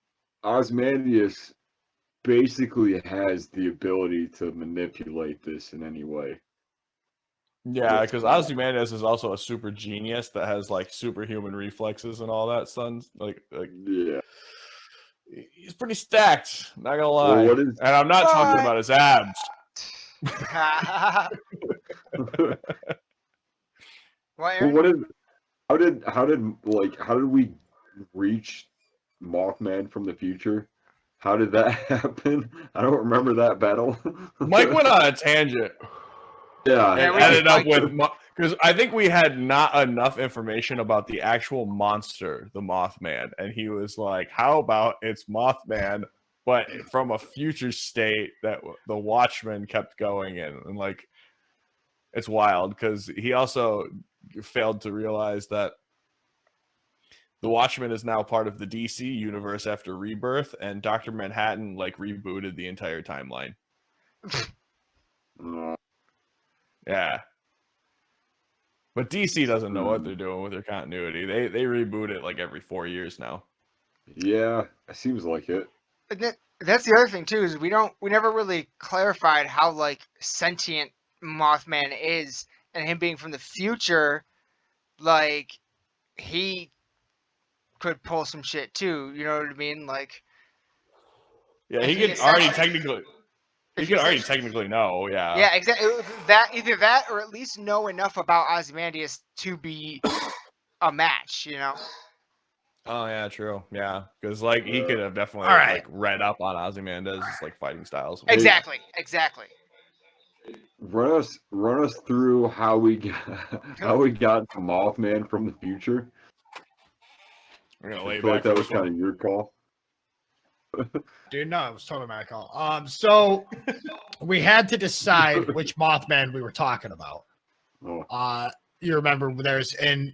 Ozymandias basically has the ability to manipulate this in any way. Yeah, because Ozymandias is also a super genius that has like superhuman reflexes and all that. Like Yeah. he's pretty stacked. Not gonna lie. Well, what is- And I'm not talking about his abs. What, Well, Aaron? how did we reach Mothman from the future? How did that happen? I don't remember that battle. Mike went on a tangent Yeah, and we ended did, up Mike. with because I think we had not enough information about the actual monster, the Mothman, and he was like, "How about it's Mothman, but from a future state that the Watchmen kept going in?" And like, it's wild because he also failed to realize that the Watchmen is now part of the DC universe after Rebirth, and Dr. Manhattan like rebooted the entire timeline. Yeah. But DC doesn't know what they're doing with their continuity. They reboot it like every 4 years now. yeah, it seems like it. That's the other thing too, is we never really clarified how like sentient Mothman is, and him being from the future, like he could pull some shit too. You know what I mean? Like Yeah, And he he could already essentially- technically know. Yeah. yeah, exactly. That either that or at least know enough about Ozymandias to be a match. You know? Oh yeah, true. Yeah, because like he could have definitely All right. like read up on Ozymandias' like fighting styles. Exactly. Run us through how we got to Mothman from the future. I'm gonna I lay feel like back that for was this one. kind of your call. Dude, no, it was totally my call. So we had to decide which Mothman we were talking about. Oh, You remember there's and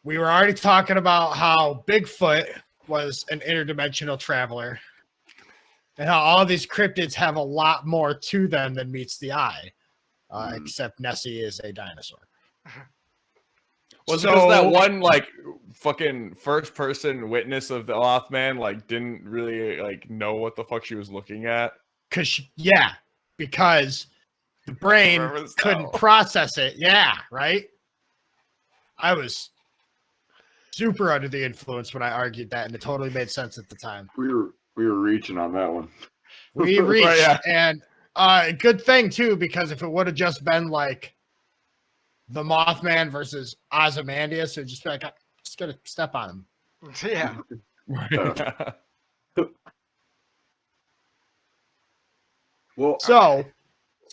we were already talking about how Bigfoot was an interdimensional traveler, and how all these cryptids have a lot more to them than meets the eye, except Nessie is a dinosaur. Was it because that So- one like fucking first person witness of the Mothman like didn't really like know what the fuck she was looking at? Because the brain Remember this couldn't now. process it. Yeah, right. I was super under the influence when I argued that, and it totally made sense at the time. we were reaching on that one. We reached, yeah. and good thing too, because if it would have just been like the Mothman versus Ozymandias, it'd just be like, I'm just gonna step on him. Yeah. Well, So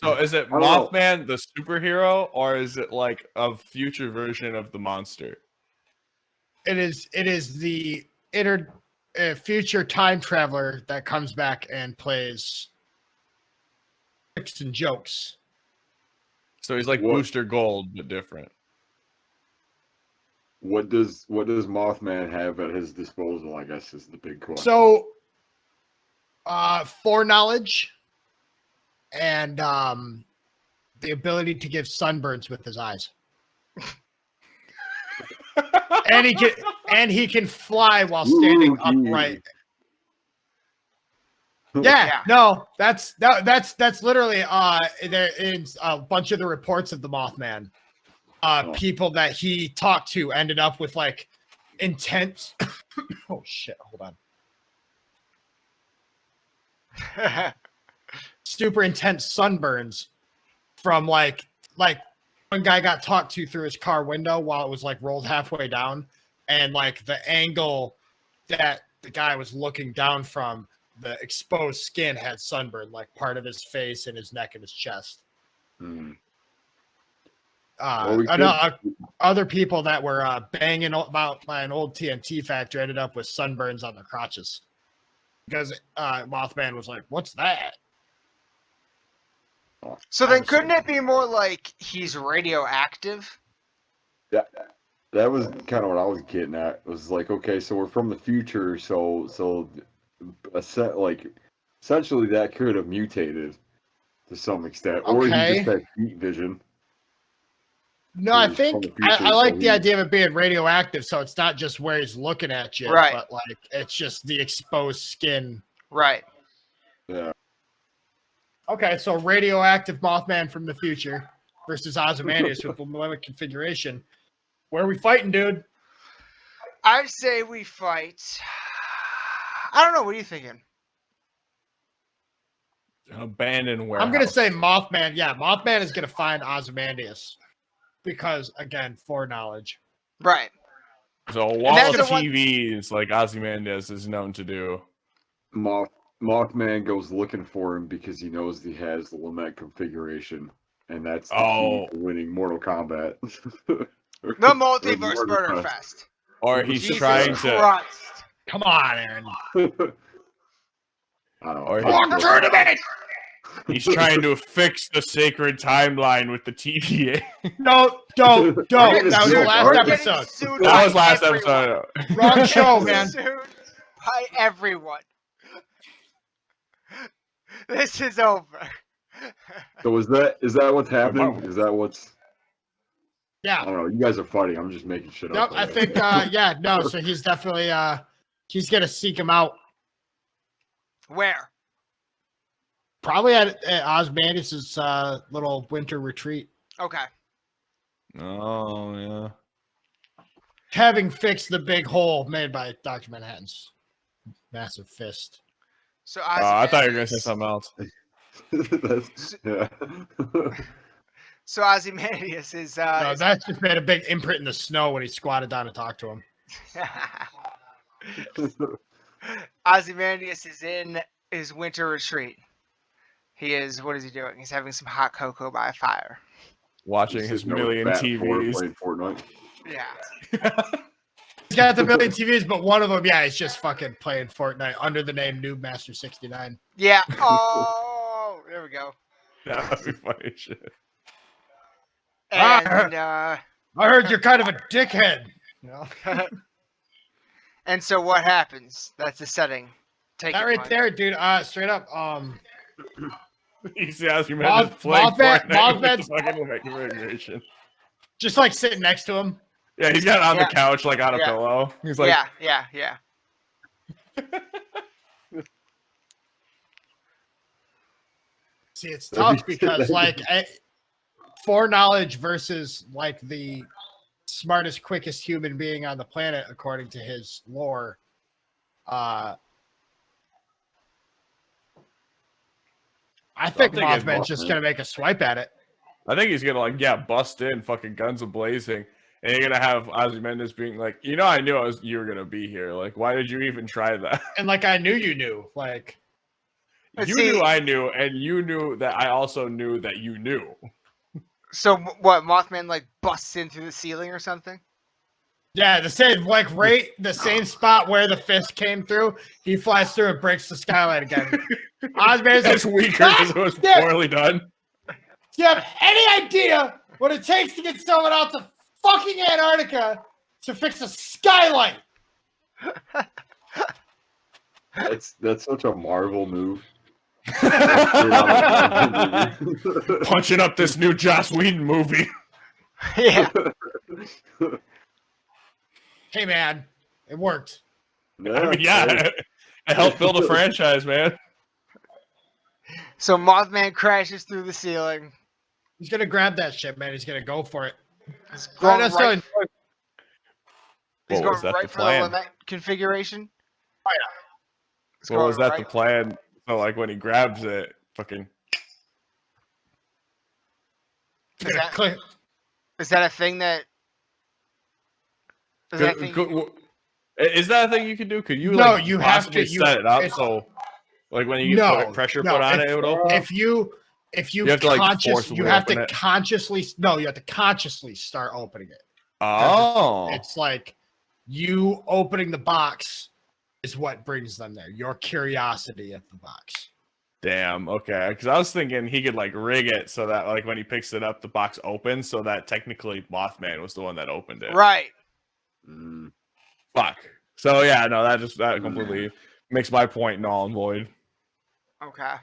So is it I don't know. Mothman the superhero, or is it like a future version of the monster? it is the future time traveler that comes back and plays tricks and jokes. So he's like What- Booster Gold, but different. what does Mothman have at his disposal? I guess is the big question. So, foreknowledge and the ability to give sunburns with his eyes, and he can fly while standing Ooh. upright. Yeah, Yeah. no, that's literally there is a bunch of the reports of the Mothman. people that he talked to ended up with like intense. Oh shit! Hold on. Super intense sunburns from like one guy got talked to through his car window while it was like rolled halfway down, and like the angle that the guy was looking down from, the exposed skin had sunburn, like part of his face and his neck and his chest. Other people that were banging about by an old TNT factory ended up with sunburns on their crotches because Mothman was like, "What's that?" So then, couldn't it be more like he's radioactive? Yeah, that was kind of what I was getting at. It was like, okay, so we're from the future, so essentially that could have mutated to some extent, or he Okay. just had heat vision. No, I think I like the idea of it being radioactive, so it's not just where he's looking at you, Right. but like it's just the exposed skin. Right. Yeah. Okay, so radioactive Mothman from the future versus Ozymandias with the millennium configuration. Where are we fighting, dude? I'd say we fight. I don't know. What are you thinking? Abandoned warehouse. I'm gonna say Mothman. Yeah, Mothman is gonna find Ozymandias because, again, foreknowledge. Right. So a wall of TVs like Ozymandias is known to do. Mothman goes looking for him because he knows he has the Lamech configuration, and that's the key to winning Mortal Kombat. The Multiverse Murderfest. Or he's Jesus trying Christ. to. Come on, Aaron. Tournament. He's trying to fix the sacred timeline with the TVA. Don't. That was the last episode. That was last episode. Wrong show, man. Sued by everyone. This is over. So is that what's happening? Is that what's? Yeah. I don't know. You guys are fighting. I'm just making shit up. Nope, I think. So he's definitely he's gonna seek him out. Where? Probably at Ozymandias' little winter retreat. Okay. Oh yeah. Having fixed the big hole made by Dr. Manhattan's massive fist. So I thought you were gonna say something else. Yeah. So Ozymandias is. No, that just made a big imprint in the snow when he squatted down to talk to him. Ozymandias is in his winter retreat. He is. What is he doing? He's having some hot cocoa by a fire. Watching his million TVs. Playing Fortnite. Yeah. He's got the million TVs, but one of them, he's just fucking playing Fortnite under the name Noob Master 69. Yeah. Oh, there we go. That would be funny shit. And I heard you're kind of a dickhead. You know? And so what happens? That's the setting. Take that it, right Mike. there, dude. Straight up. You see Ozymandias playing Fortnite with the fucking configuration. Just like sitting next to him. Yeah, he's got it on the couch, like on a pillow. He's like, yeah. See, it's tough because like foreknowledge versus like the smartest, quickest human being on the planet, according to his lore. I think Mothman's just gonna make a swipe at it. I think he's gonna bust in, fucking guns a-blazing, and you're gonna have Ozymandias being like, I knew you were gonna be here. Like, why did you even try that? And like, I knew you knew. Like, you knew I knew, and you knew that I also knew that you knew. So what? Mothman like busts in through the ceiling or something? Yeah, the same spot where the fist came through. He flies through and breaks the skylight again. That's weaker because it was poorly done. Do you have any idea what it takes to get someone out to fucking Antarctica to fix a skylight? That's such a Marvel move. Punching up this new Joss Whedon movie. Yeah. Hey man, it worked. It helped build a franchise, man. So Mothman crashes through the ceiling. He's gonna grab that shit, man. He's gonna go for it. He's Not going necessarily. right, he's What going was that right the for the plan? limit configuration. He's What was going that the right- plan? So like when he grabs it, fucking Is that, Click. is that a thing that? Is that a thing? is that a thing you can do? Could you No, like you have possibly to. set it up it's- so like when you get No, pressure no, put on if- it, it would open up? If you You have to, like, you forcibly have open to it. consciously you have to consciously start opening it. Oh, It's like you opening the box is what brings them there. Your curiosity at the box. damn. Okay, because I was thinking he could like rig it so that like when he picks it up, the box opens, so that technically Mothman was the one that opened it. Right. Mm. Fuck. So yeah, no, that completely makes my point null and void. Okay.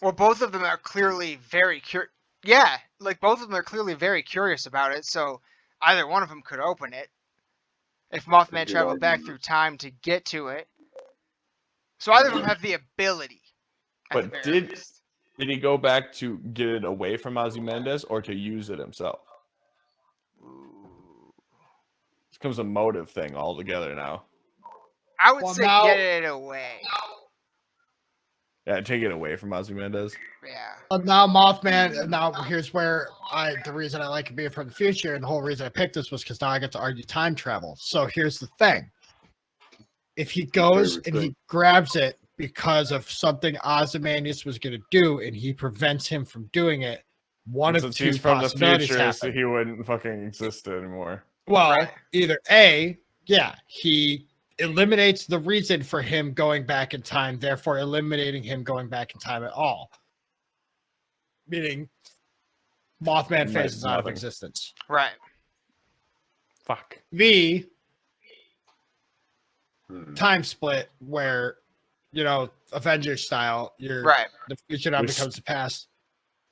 Well, both of them are clearly very curious. Yeah, like both of them are clearly very curious about it. So either one of them could open it if Mothman Good traveled back argument. through time to get to it. So either of them have the ability. At the But very did least. he go back to get it away from Ozymandias or to use it himself? Ooh. It becomes a motive thing altogether now. I would Well, say now- get it away. Yeah, take it away from Ozymandias. Yeah. Now Mothman. Now here's where the reason I like it being from the future, and the whole reason I picked this was because now I get to argue time travel. So here's the thing: if he goes favorite and he thing. grabs it because of something Ozymandias was going to do, and he prevents him from doing it, one of Since two he's from the possibilities future, so happen. he wouldn't fucking exist anymore. Well, Right. either A, yeah, he eliminates the reason for him going back in time, therefore eliminating him going back in time at all. Meaning Mothman Nice, phases out of nothing. existence. Right. Fuck. V, Hmm. time split where, Avengers style, Right. the future now Which- becomes the past.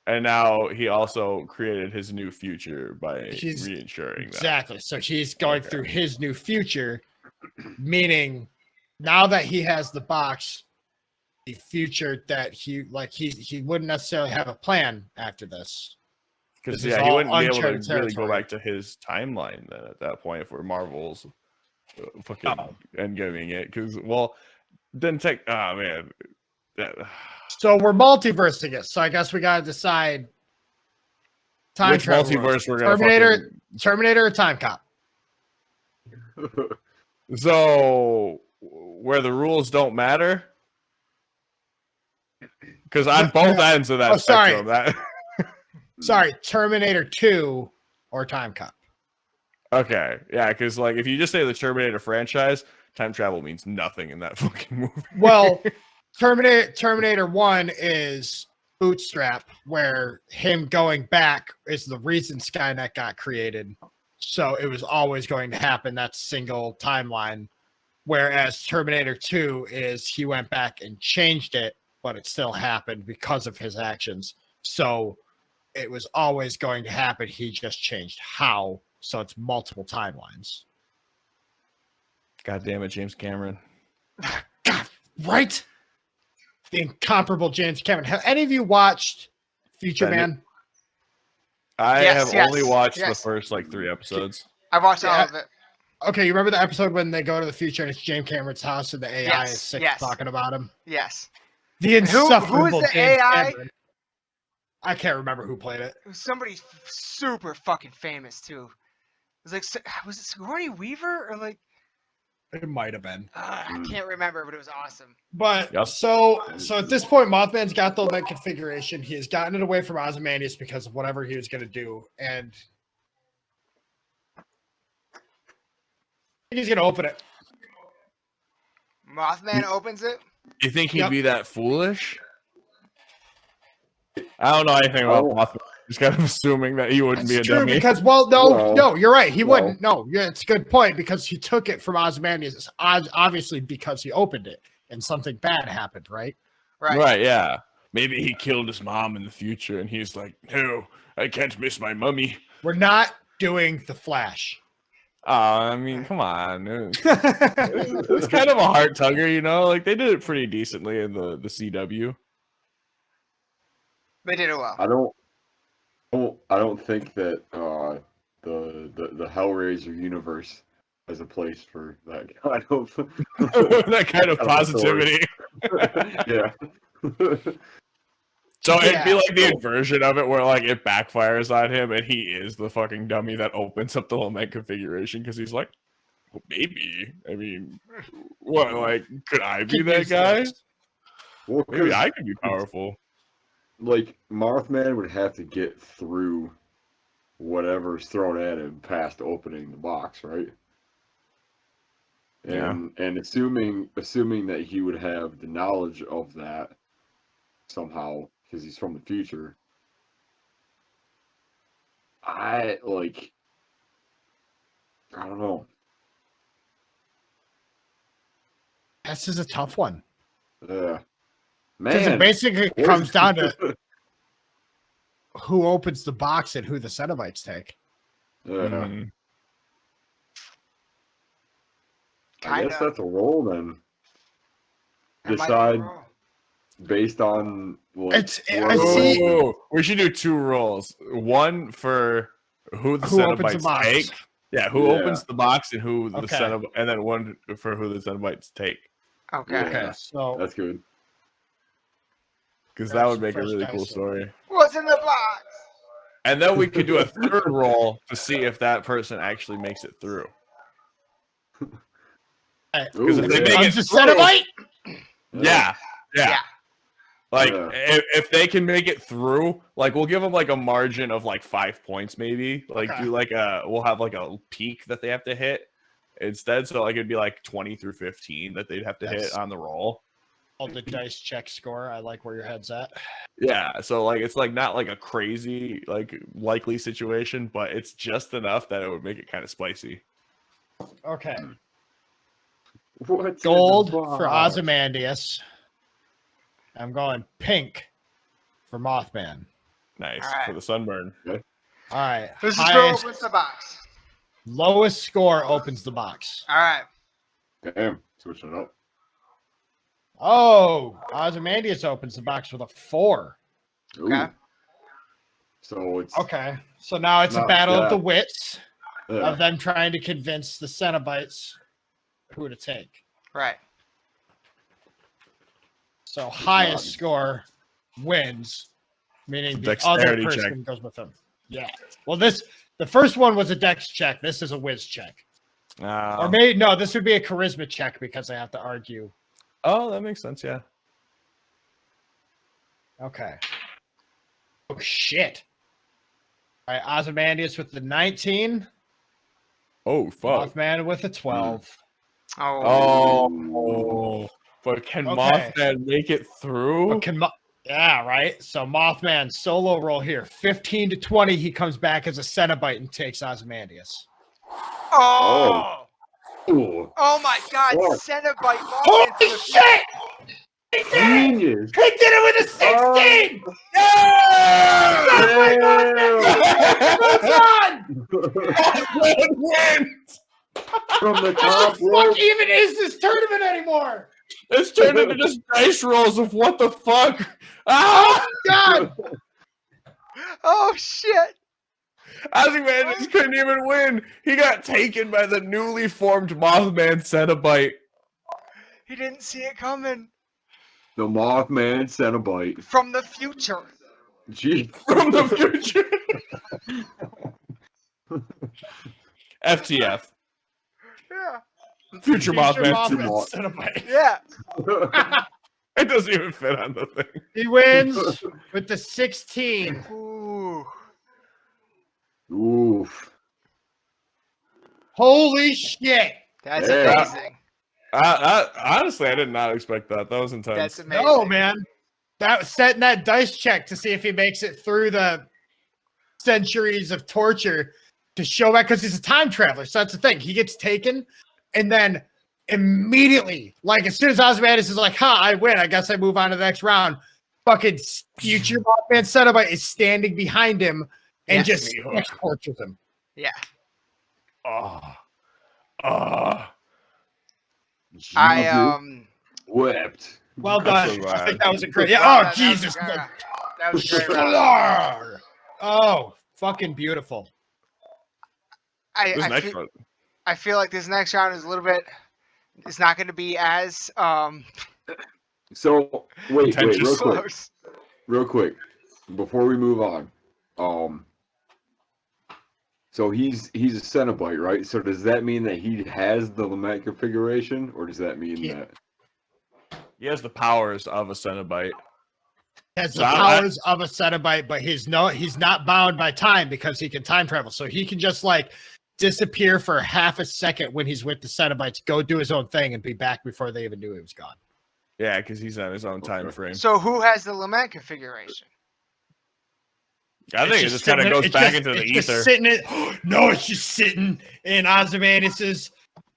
And now he also created his new future by He's- reinsuring that. Exactly. So he's going Okay. through his new future, meaning now that he has the box, the future that he wouldn't necessarily have a plan after this. Because This is he all wouldn't be able to uncharted really go territory. back to his timeline then at that point for Marvel's fucking No. endgaming it. Because then man, that, So we're multiversing it. So I guess we gotta decide time which travel. multiverse we're gonna Terminator or Time Cop? So where the rules don't matter. Because on both ends of that Oh, sorry. spectrum, that Sorry, Terminator 2 or Time Cop. okay, yeah, because like if you just say the Terminator franchise, time travel means nothing in that fucking movie. Well, Terminator 1 is Bootstrap, where him going back is the reason Skynet got created. So it was always going to happen. That single timeline. Whereas Terminator 2 is he went back and changed it, but it still happened because of his actions. So it was always going to happen. He just changed how. So it's multiple timelines. God damn it, James Cameron. God, right? The incomparable James Cameron. Have any of you watched Future That- Man? I Yes, have yes, only watched the yes. first like 3 episodes. I've watched all Yeah. of it. Okay, you remember the episode when they go to the future and it's James Cameron's house and the AI Yes, is sick yes. talking about him? Yes. The who insufferable is the James AI? Cameron. I can't remember who played it. It was somebody super fucking famous too. It was like, was it Sigourney Weaver or like? It might have been. I can't remember, but it was awesome. But Yep. so at this point, Mothman's got the limit configuration. He has gotten it away from Ozymandias because of whatever he was going to do, and he's going to open it. Mothman opens it. You think he'd Yep. be that foolish? I don't know anything about Oh. Mothman. Just kind of assuming that he wouldn't be a It's true dummy. because no, you're right. He wouldn't. No, yeah, it's a good point because he took it from Ozymandias. It's obviously because he opened it and something bad happened, right? Right. Yeah. Maybe he killed his mom in the future and he's like, no, I can't miss my mummy. We're not doing the Flash. I mean, come on. It's kind of a heart tugger, you know? Like, they did it pretty decently in the CW. They did it well. I don't I don't think that the Hellraiser universe has a place for that kind of that kind of positivity. Yeah. So it'd be Yeah. like the inversion of it where like it backfires on him and he is the fucking dummy that opens up the lament configuration because he's like, well, maybe. I mean, what, like, could I be Could that use guy? this. Well, Maybe 'cause, I could be powerful. like, Mothman would have to get through whatever's thrown at him past opening the box, right? Yeah. And assuming that he would have the knowledge of that somehow because he's from the future, I don't know. This is a tough one. Because Because it man, basically comes down to who opens the box and who the Cenobites take. Mm. I guess Kinda. that's a roll then. That might be Decide wrong. based on like It's- I whoever see- opens- We should do two rolls. One for who the Who opens the Cenobites box? take. Yeah, who Yeah. opens the box and who the Okay. Cenobite, and then one for who the Cenobites take. Okay. Yeah. Okay, so That's good. Because that Grab would some make a fresh really dice cool here. story. What's in the box? And then we could do a third roll to see if that person actually makes it through. Because if Ooh, they yeah. make comes it the through, Cenobite. yeah. Yeah. Like Yeah. if they can make it through, like we'll give them like a margin of like 5 points, maybe. Like Okay. do like we'll have like a peak that they have to hit instead. So like it'd be like 20 through 15 that they'd have to That's- hit on the roll. All the dice check score. I like where your head's at. Yeah. So like it's like not like a crazy like likely situation, but it's just enough that it would make it kind of spicy. Okay, What's in the gold for box? Ozymandias. I'm going pink for Mothman. Nice All right. for the sunburn. All right, This is who highest, opens the box. lowest score opens the box. All right. Damn, switching it up. Oh, Ozymandias opens the box with a 4. Ooh. Okay. So it's Okay, so now it's a Not battle of bad. the wits yeah. of them trying to convince the Cenobites who to take. Right. So highest Not- score wins, meaning the Dexterity other check. person goes with them. Yeah. Well, the first one was a dex check. This is a whiz check. Or maybe no, this would be a charisma check because I have to argue. Oh, that makes sense. Yeah. Okay. Oh shit. All right, Ozymandias with the 19, Oh fuck. Mothman with the 12. Oh. Oh, but can Okay. Mothman make it through? But yeah, right. So Mothman solo roll here, 15 to 20. He comes back as a Cenobite and takes Ozymandias. Oh. Ooh, Oh my God! Fuck. Cenobite. Holy shit! He did it! genius. He did it with a 16! Wins! From the What top the rope. fuck even is this tournament anymore? It's turned into just dice rolls of what the fuck. Ah! God! Oh shit! Ozymandias just couldn't even win. He got taken by the newly formed Mothman Cenobite. He didn't see it coming The Mothman Cenobite. from the future. Gee. From the future. FTF. Yeah. Future Mothman. Mothman Cenobite. Yeah. It doesn't even fit on the thing. He wins with the 16. Ooh. Oof. Holy shit! That's Yeah. amazing. Honestly, I did not expect that. That was intense. That's amazing. No, man. That was setting that dice check to see if he makes it through the centuries of torture to show back because he's a time traveler. So that's the thing. He gets taken, and then immediately, like as soon as Ozymandias is like, I win. I guess I move on to the next round. Fucking future Mothman Cenobite is standing behind him and Yes. just sex tortures him. Yeah. I Wept. Well I'm done. so glad. I think that was a great. Wow, Yeah. Oh that was Jesus! a great round. Oh, fucking beautiful. This I next feel, one. I feel like this next round is a little bit. It's not going to be as So wait, Contentious. close. real quick, before we move on. So he's a Cenobite, right? So does that mean that he has the Lament configuration, or does that mean that? He has the powers of a Cenobite. Has the So powers of a Cenobite, but he's not bound by time because he can time travel. So he can just like disappear for half a second when he's with the Cenobites, go do his own thing, and be back before they even knew he was gone. Yeah, because he's on his own time frame. So who has the Lament configuration? I think it just kind of goes back into the ether. It's just sitting in Ozymandias's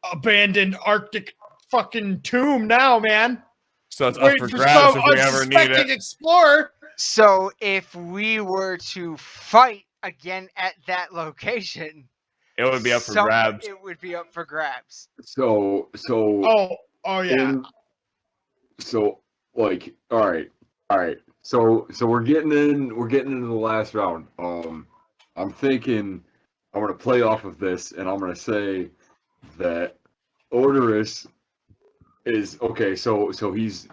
abandoned Arctic fucking tomb now, man. So it's up Waiting for for grabs some if we ever need unsuspecting it. explorer. So if we were to fight again at that location, It would be up for grabs. It would be up for grabs. So Oh yeah. So like, all right. So we're getting into the last round. I'm thinking I'm gonna play off of this, and I'm gonna say that Odorous is okay. So he's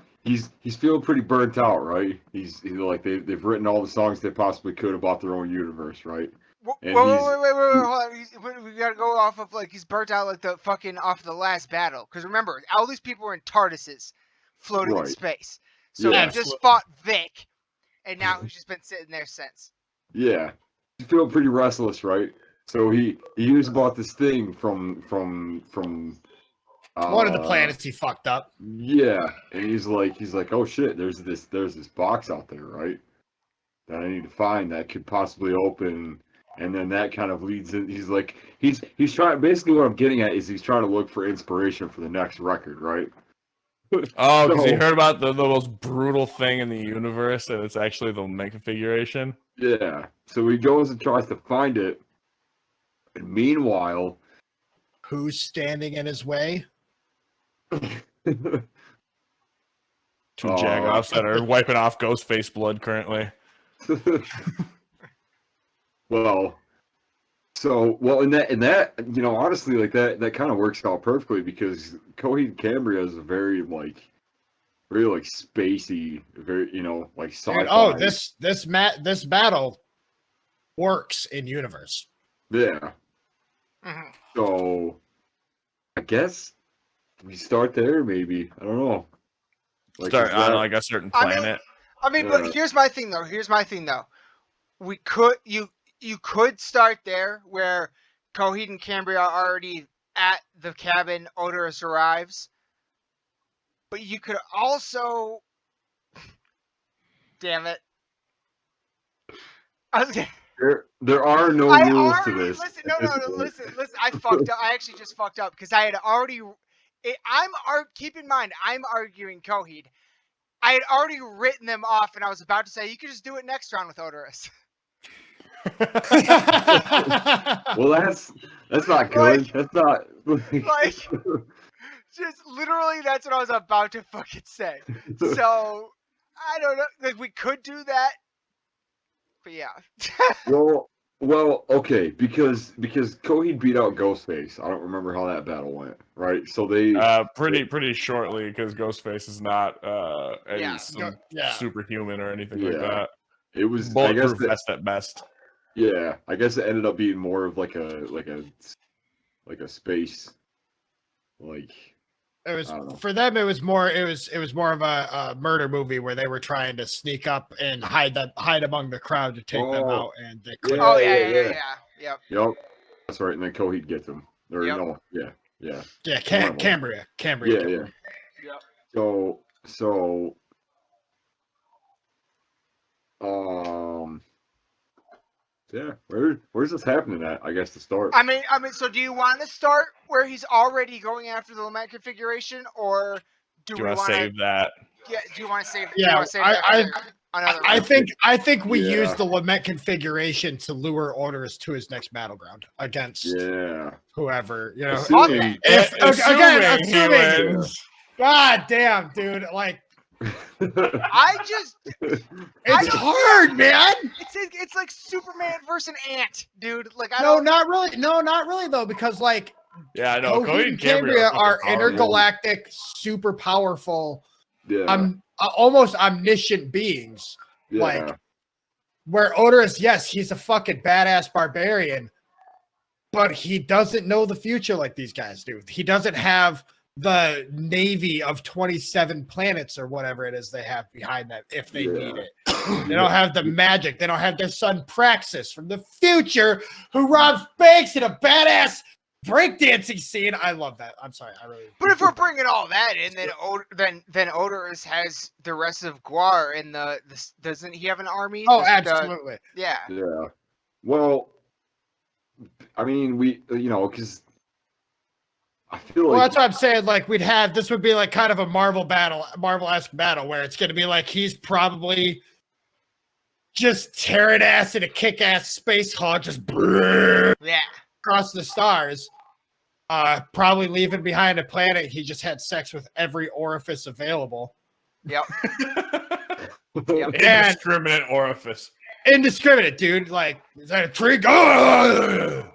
feeling pretty burnt out, right? He's like they've written all the songs they possibly could about their own universe, right? Wait, hold on. We gotta go off of like he's burnt out like the fucking off the last battle. Because remember, all these people were in TARDISes, floating in Right. space. So Yeah. he just fought Vic, and now he's just been sitting there since. Yeah, he's feeling pretty restless, right? So he hears about this thing from One of the planets he fucked up. Yeah, and he's like, oh shit, there's this box out there, right? That I need to find that could possibly open, and then that kind of leads in. He's like, he's trying. Basically, what I'm getting at is he's trying to look for inspiration for the next record, right? Oh, because So- you heard about the most brutal thing in the universe, and it's actually the Lament configuration. Yeah. So he goes and tries to find it, and meanwhile, Who's standing in his way? Two Jagoffs that are wiping off Ghostface blood currently. well, in that honestly, like that kind of works out perfectly because Coheed Cambria is a very spacey, very like sci-fi. Dude, this battle works in universe. Yeah. Mm-hmm. So I guess we start there. Maybe I don't know. Start on like a certain planet. I mean, but here's my thing though. We could you could start there where Coheed and Cambria are already at the cabin. Odorous arrives, but you could also, damn it. There are no rules to this. Listen, listen. I fucked up. I actually just fucked up because I had already. Keep in mind, I'm arguing Coheed. I had already written them off, and I was about to say you could just do it next round with Odorous. Well, that's not good. That's not Like, just literally, that's what I was about to fucking say. So I don't know. Like, we could do that, but yeah. Well, okay, because Coheed beat out Ghostface. I don't remember how that battle went, right? So they pretty shortly because Ghostface is not superhuman or anything like that. It was bulletproof vest at best. Yeah, I guess it ended up being more of like a space, like. It was for them. It was more of a murder movie where they were trying to sneak up and hide among the crowd to take them out, and they couldn't. Oh yeah. Yep. That's right. And then Coheed gets them. Or Yep. no, yeah. Yeah, Cambria. Yeah. Yep. So. Yeah, where's this happening at? I guess to start. I mean, so do you want to start where he's already going after the Lament configuration, or do we want to save that? Yeah, do you want to save? Yeah, I think we Yeah. use the Lament configuration to lure Odorous to his next battleground against whoever you know. Assuming- Assuming. he wins. God damn, dude! Like I just It's hard, man. it's like Superman versus an ant, dude. Like I No, don't. not really. No, not really though, because like Yeah, I know. Coheed and Cambria are intergalactic, super powerful, Yeah. almost omniscient beings. Yeah. Like where Odorous, yes, he's a fucking badass barbarian, but he doesn't know the future like these guys do. He doesn't have the navy of 27 planets or whatever it is they have behind them if they need it. They don't have the magic. They don't have their son Praxis from the future who robs banks in a badass breakdancing scene. I love that. I'm sorry. I really. But if we're bringing all that in, then Odorous has the rest of Guar in the doesn't he have an army? Oh, absolutely. Yeah. Yeah. Well, I mean, because I feel Well, like that's what I'm saying. Like this would be like kind of a Marvel-esque battle where it's going to be like he's probably just tearing ass in a kick-ass space hog, just across the stars. Probably leaving behind a planet he just had sex with every orifice available. Yep. Indiscriminate orifice. Indiscriminate, dude. Like, is that a tree? Go!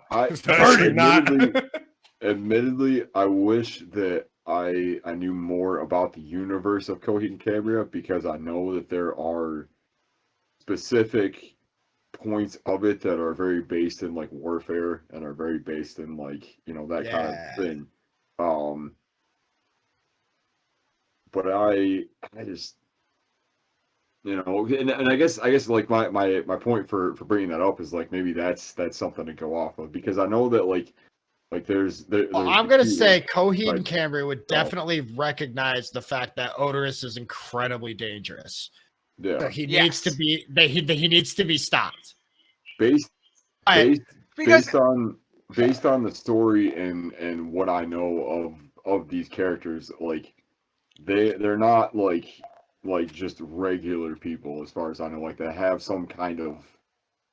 Admittedly, I wish that I knew more about the universe of Coheed and Cambria, because I know that there are specific points of it that are very based in like warfare and are very based in like that kind of thing. But I just and I guess like my point for bringing that up is like maybe that's something to go off of, because I know that like there's I'm gonna say Coheed and Cambria would definitely recognize the fact that Odorous is incredibly dangerous. Yeah, so he needs to be he needs to be stopped. Based on the story and what I know of these characters, like they're not like just regular people as far as I know. Like they have some kind of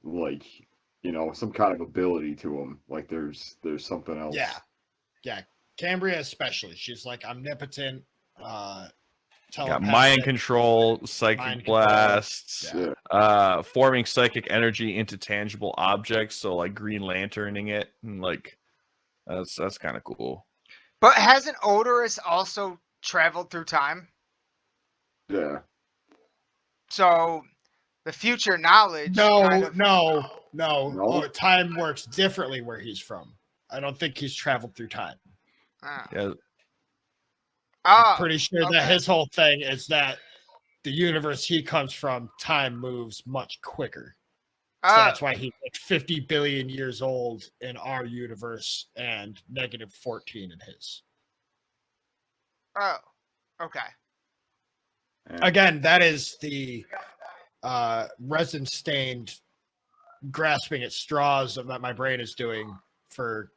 like some kind of ability to them. Like there's something else. Yeah. Cambria especially. She's like omnipotent. Got mind control, psychic blasts, forming psychic energy into tangible objects. So like Green Lanterning it, and like that's kind of cool. But hasn't Odorous also traveled through time? Yeah. So the future knowledge. No. Time works differently where he's from. I don't think he's traveled through time. Yeah. I'm pretty sure that his whole thing is that the universe he comes from, time moves much quicker. So that's why he's like 50 billion years old in our universe and -14 in his. Oh, okay. Again, that is the resin-stained grasping at straws that my brain is doing for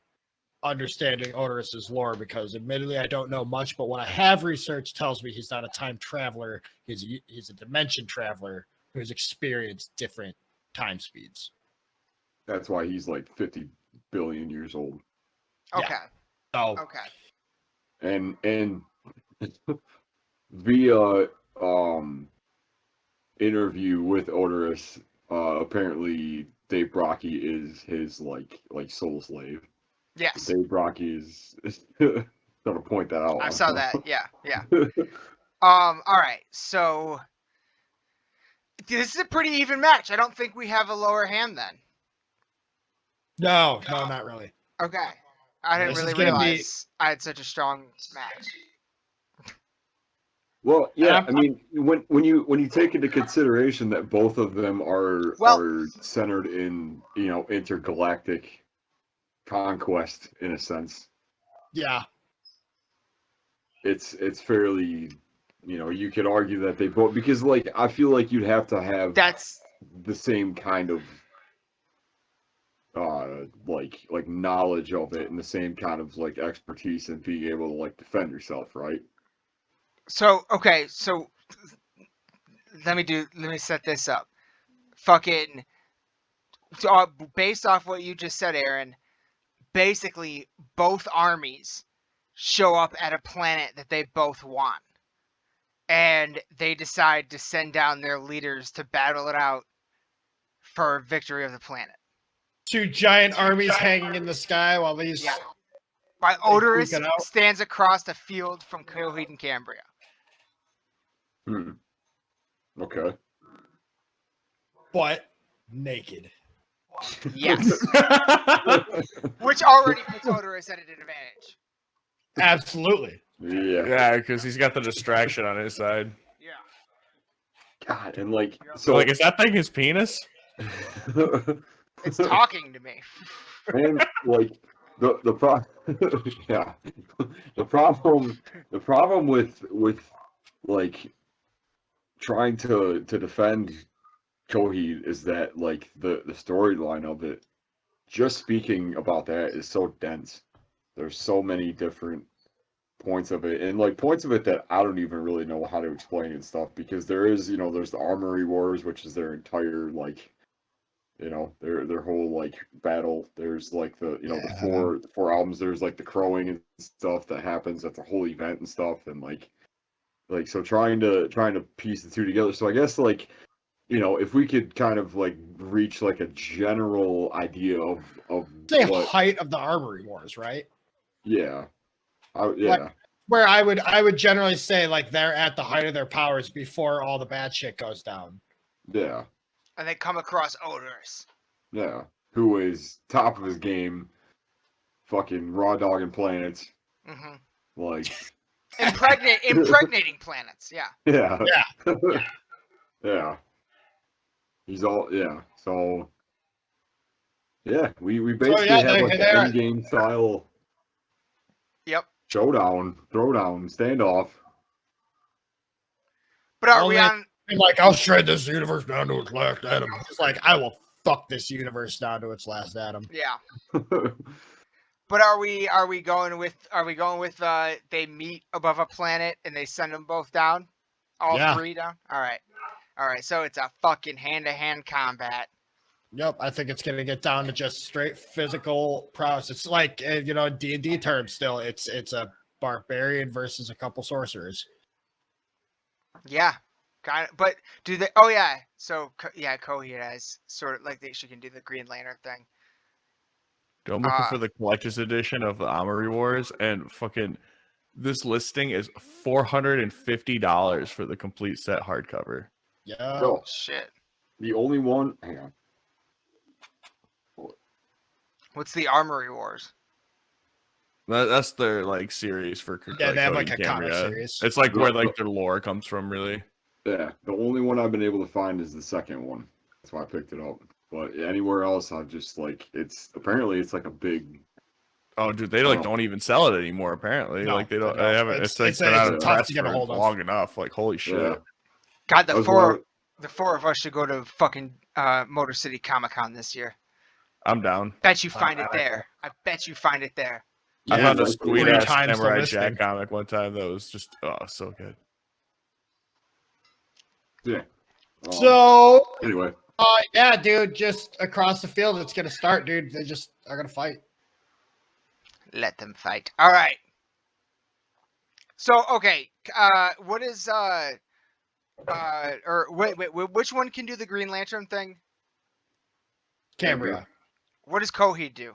understanding Odorous's lore, because admittedly I don't know much, but what I have researched tells me he's not a time traveler. He's a dimension traveler who's experienced different time speeds. That's why he's like 50 billion years old. Okay. Yeah. Oh. Okay. And via interview with Odorous, apparently Dave Brocky is his like soul slave. Yes. Dave Brocky is gonna point that out. I saw that. Yeah. All right. So this is a pretty even match. I don't think we have a lower hand then. No, not really. Okay. I didn't really realize I had such a strong match. Well, yeah, I mean, when you take into consideration that both of them are centered in intergalactic conquest in a sense. Yeah. It's fairly, you could argue that they both, because like I feel like you'd have to have the same kind of like knowledge of it and the same kind of like expertise and being able to like defend yourself, right? So let me set this up. Fucking based off what you just said, Aaron, basically both armies show up at a planet that they both want. and they decide to send down their leaders to battle it out for victory of the planet. 2 giant armies hanging in the sky while these. Yeah. While They Odorous duke it out. stands across the field from Coheed and Cambria. Hmm. Okay. But naked. Yes. Which already puts Odorous at an advantage. Absolutely. Yeah. Yeah, because he's got the distraction on his side. Yeah. God, and like So, like, is that thing his penis? It's talking to me. and like the pro yeah the problem with like trying to defend Coheed is that like the storyline of it, just speaking about that, is so dense. There's so many different points of it, and like points of it that I don't even really know how to explain and stuff, because there is, there's the Armory Wars, which is their entire like, their whole like battle. There's like the four albums. There's like the crowing and stuff that happens at the whole event and stuff, and like so trying to piece the two together. So I guess like, if we could kind of like reach like a general idea of The what, height of the Armory Wars, right? yeah, yeah. Like, where I would generally say like they're at the height of their powers before all the bad shit goes down. Yeah. And they come across Odorous. Yeah. Who is top of his game, fucking raw dogging planets. Mm-hmm. Like impregnating planets, yeah. Yeah. Yeah. Yeah. He's all So yeah, we basically have like an end game style Yep. showdown, throwdown, standoff. But are we on like, I'll shred this universe down to its last atom. It's like, I will fuck this universe down to its last atom. Yeah. But are we going with they meet above a planet and they send them both down? All three down? All right. So it's a fucking hand-to-hand combat. Yep, I think it's gonna get down to just straight physical prowess. It's like D&D terms. Still, it's a barbarian versus a couple sorcerers. Yeah, kind of. But do they? Oh yeah. So Coheed has sort of like she can do the Green Lantern thing. I'm looking for the collector's edition of the Armory Wars, and fucking this listing is $450 for the complete set hardcover. Yeah. So, shit. The only one. Hang on. What's the Armory Wars? That's their like series for they have like a Cambria. comic series. It's like where like their lore comes from, really. Yeah, the only one I've been able to find is the second one. That's why I picked it up. But anywhere else, I've just like it's like a big. Oh, dude, they like don't even sell it anymore. Apparently, No, like they don't. they don't. They haven't. It's like been out of tough press to get a for hold of. long enough. Like holy shit. Yeah. God, the four of us should go to fucking Motor City Comic Con this year. I'm down. Bet you find it there. I bet you find it there. I found a like sweet 3 ass times the Samurai listing. Jack comic one time that was just so good. Yeah. So Anyway. yeah, dude, just across the field, it's gonna start, dude. They just are gonna fight. Let them fight. All right. So okay, what is or wait, which one can do the Green Lantern thing? Cambria. What does Coheed do?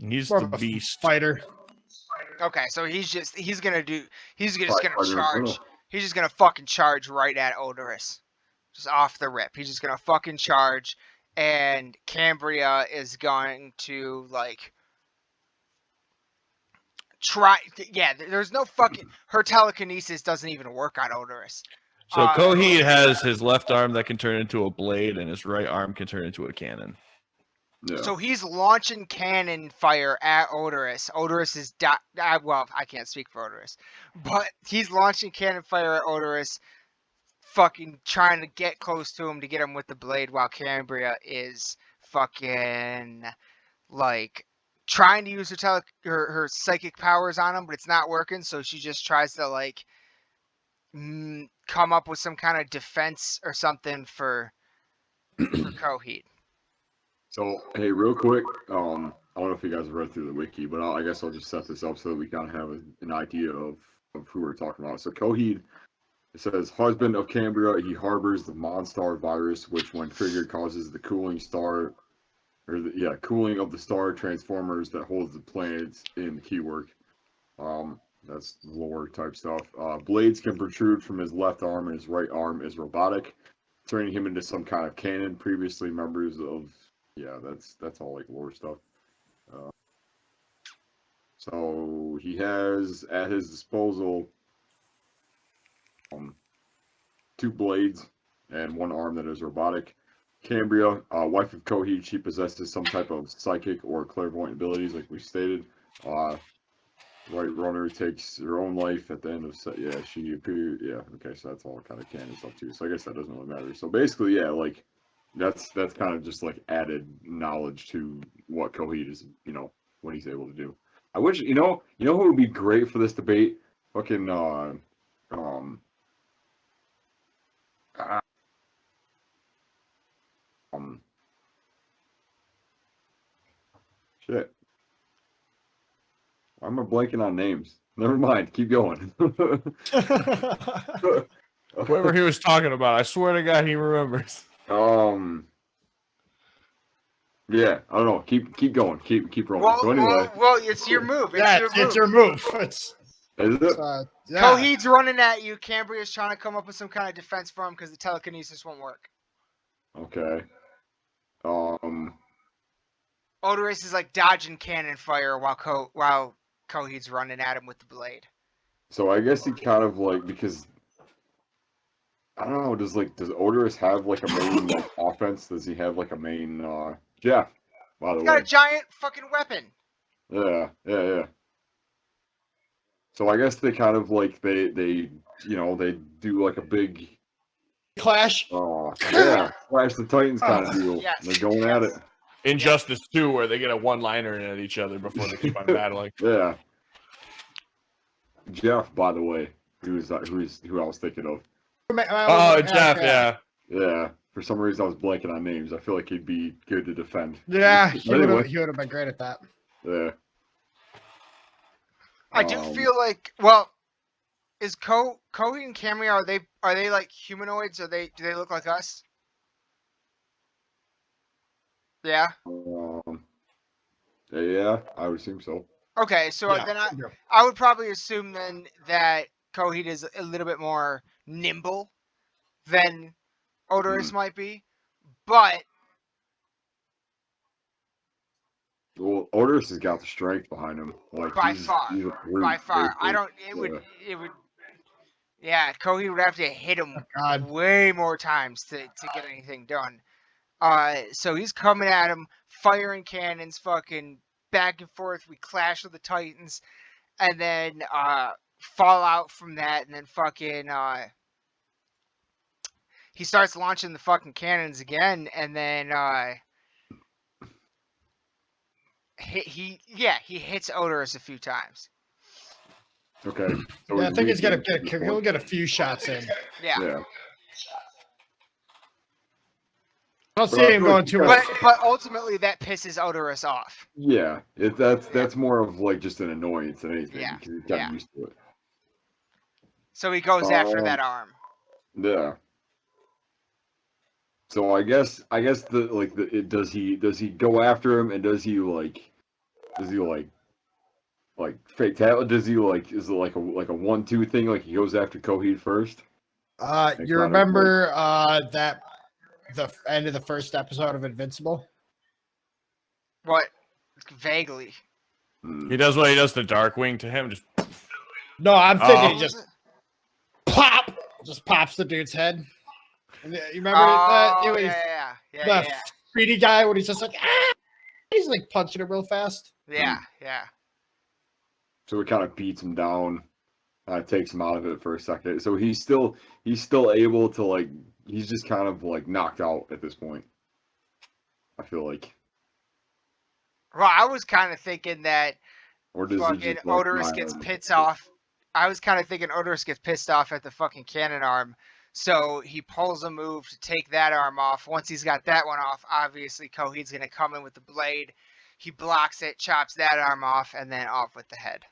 He's More the of a beast. fighter. Okay, so he's just gonna Fighter, charge. He's just gonna fucking charge right at Odorous, just off the rip. He's just gonna fucking charge, and Cambria is going to like try. Yeah, there's no fucking. Her telekinesis doesn't even work on Odorous. So Coheed has his left arm that can turn into a blade, and his right arm can turn into a cannon. Yeah. So he's launching cannon fire at Odorous. Odorous is well, I can't speak for Odorous, but he's launching cannon fire at Odorous, fucking trying to get close to him to get him with the blade, while Cambria is fucking like trying to use her psychic powers on him, but it's not working. So she just tries to like come up with some kind of defense or something for Coheed. So hey, real quick, I don't know if you guys have read through the wiki, but I guess I'll just set this up so that we kind of have an idea of who we're talking about. So Coheed, it says, husband of Cambria, he harbors the Monstar virus, which when triggered causes the cooling of the star transformers that holds the planets in keywork. That's lore type stuff. Blades can protrude from his left arm, and his right arm is robotic, turning him into some kind of cannon. Previously members of, that's all like lore stuff. So he has at his disposal 2 blades and 1 arm that is robotic. Cambria, wife of Coheed, she possesses some type of psychic or clairvoyant abilities, like we stated. Right Runner takes her own life at the end of set. Yeah, she appeared. Yeah, okay, so that's all kind of canon stuff too. So I guess that doesn't really matter. So basically, yeah, like that's kind of just like added knowledge to what Coheed is, what he's able to do. I wish, who would be great for this debate? Fucking shit. I'm blanking on names. Never mind. Keep going. Whoever he was talking about, I swear to God, he remembers. Yeah, I don't know. Keep going. Keep rolling. Well, So anyway, well, it's your move. It's your move. is it? Yeah. Coheed's running at you. Cambria's trying to come up with some kind of defense for him because the telekinesis won't work. Okay. Odorous is like dodging cannon fire while Coheed's running at him with the blade. So I guess he kind of like, because I don't know, does Odorous have like a main like offense? Does he have like a main Jeff, by the He's way. got a giant fucking weapon. Yeah. So I guess they kind of like they do like a big Clash. Clash the Titans kind of deal. Yes. They're going at it. Injustice 2, where they get a one-liner at each other before they keep on battling. Yeah. Jeff, by the way, who I was thinking of. Oh, Jeff, yeah. Yeah. For some reason, I was blanking on names. I feel like he'd be good to defend. Yeah, he would Anyway. have been great at that. Yeah. I do feel like, well, is Coheed and Cambria, are they like humanoids? Do they look like us? Yeah. Yeah, I would assume so. Okay, so Yeah. then I would probably assume then that Coheed is a little bit more nimble than Odorous might be, but Well, Odorous has got the strength behind him. Like by he's far, a brute, by far, basically. Yeah, Coheed would have to hit him God. way more times to get anything done. So he's coming at him, firing cannons, fucking back and forth. We clash with the Titans, and then fall out from that, and then fucking he starts launching the fucking cannons again, and then he hits Odorous a few times. Okay. So Yeah, I think he'll get a few shots in. Yeah. I don't see him going too much. But ultimately that pisses Odorous off. Yeah, that's more of like just an annoyance than anything Yeah, because he's gotten used to it. So he goes after that arm. Yeah. So I guess does he go after him, and does he fatal? Is it like a 1-2 thing? Like he goes after Coheed first? You remember that the end of the first episode of Invincible? What? Vaguely. He does what he does to Darkwing to him. Just No, I'm thinking he just pops the dude's head. And you remember that? It was the speedy guy when he's just like, he's like punching him real fast. Yeah. So it kind of beats him down, takes him out of it for a second. So he's still able to like. He's just kind of like knocked out at this point. I feel like. Well, I was kind of thinking that fucking Odorous gets pissed off. I was kind of thinking Odorous gets pissed off at the fucking cannon arm. So he pulls a move to take that arm off. Once he's got that one off, obviously Coheed's going to come in with the blade. He blocks it, chops that arm off, and then off with the head.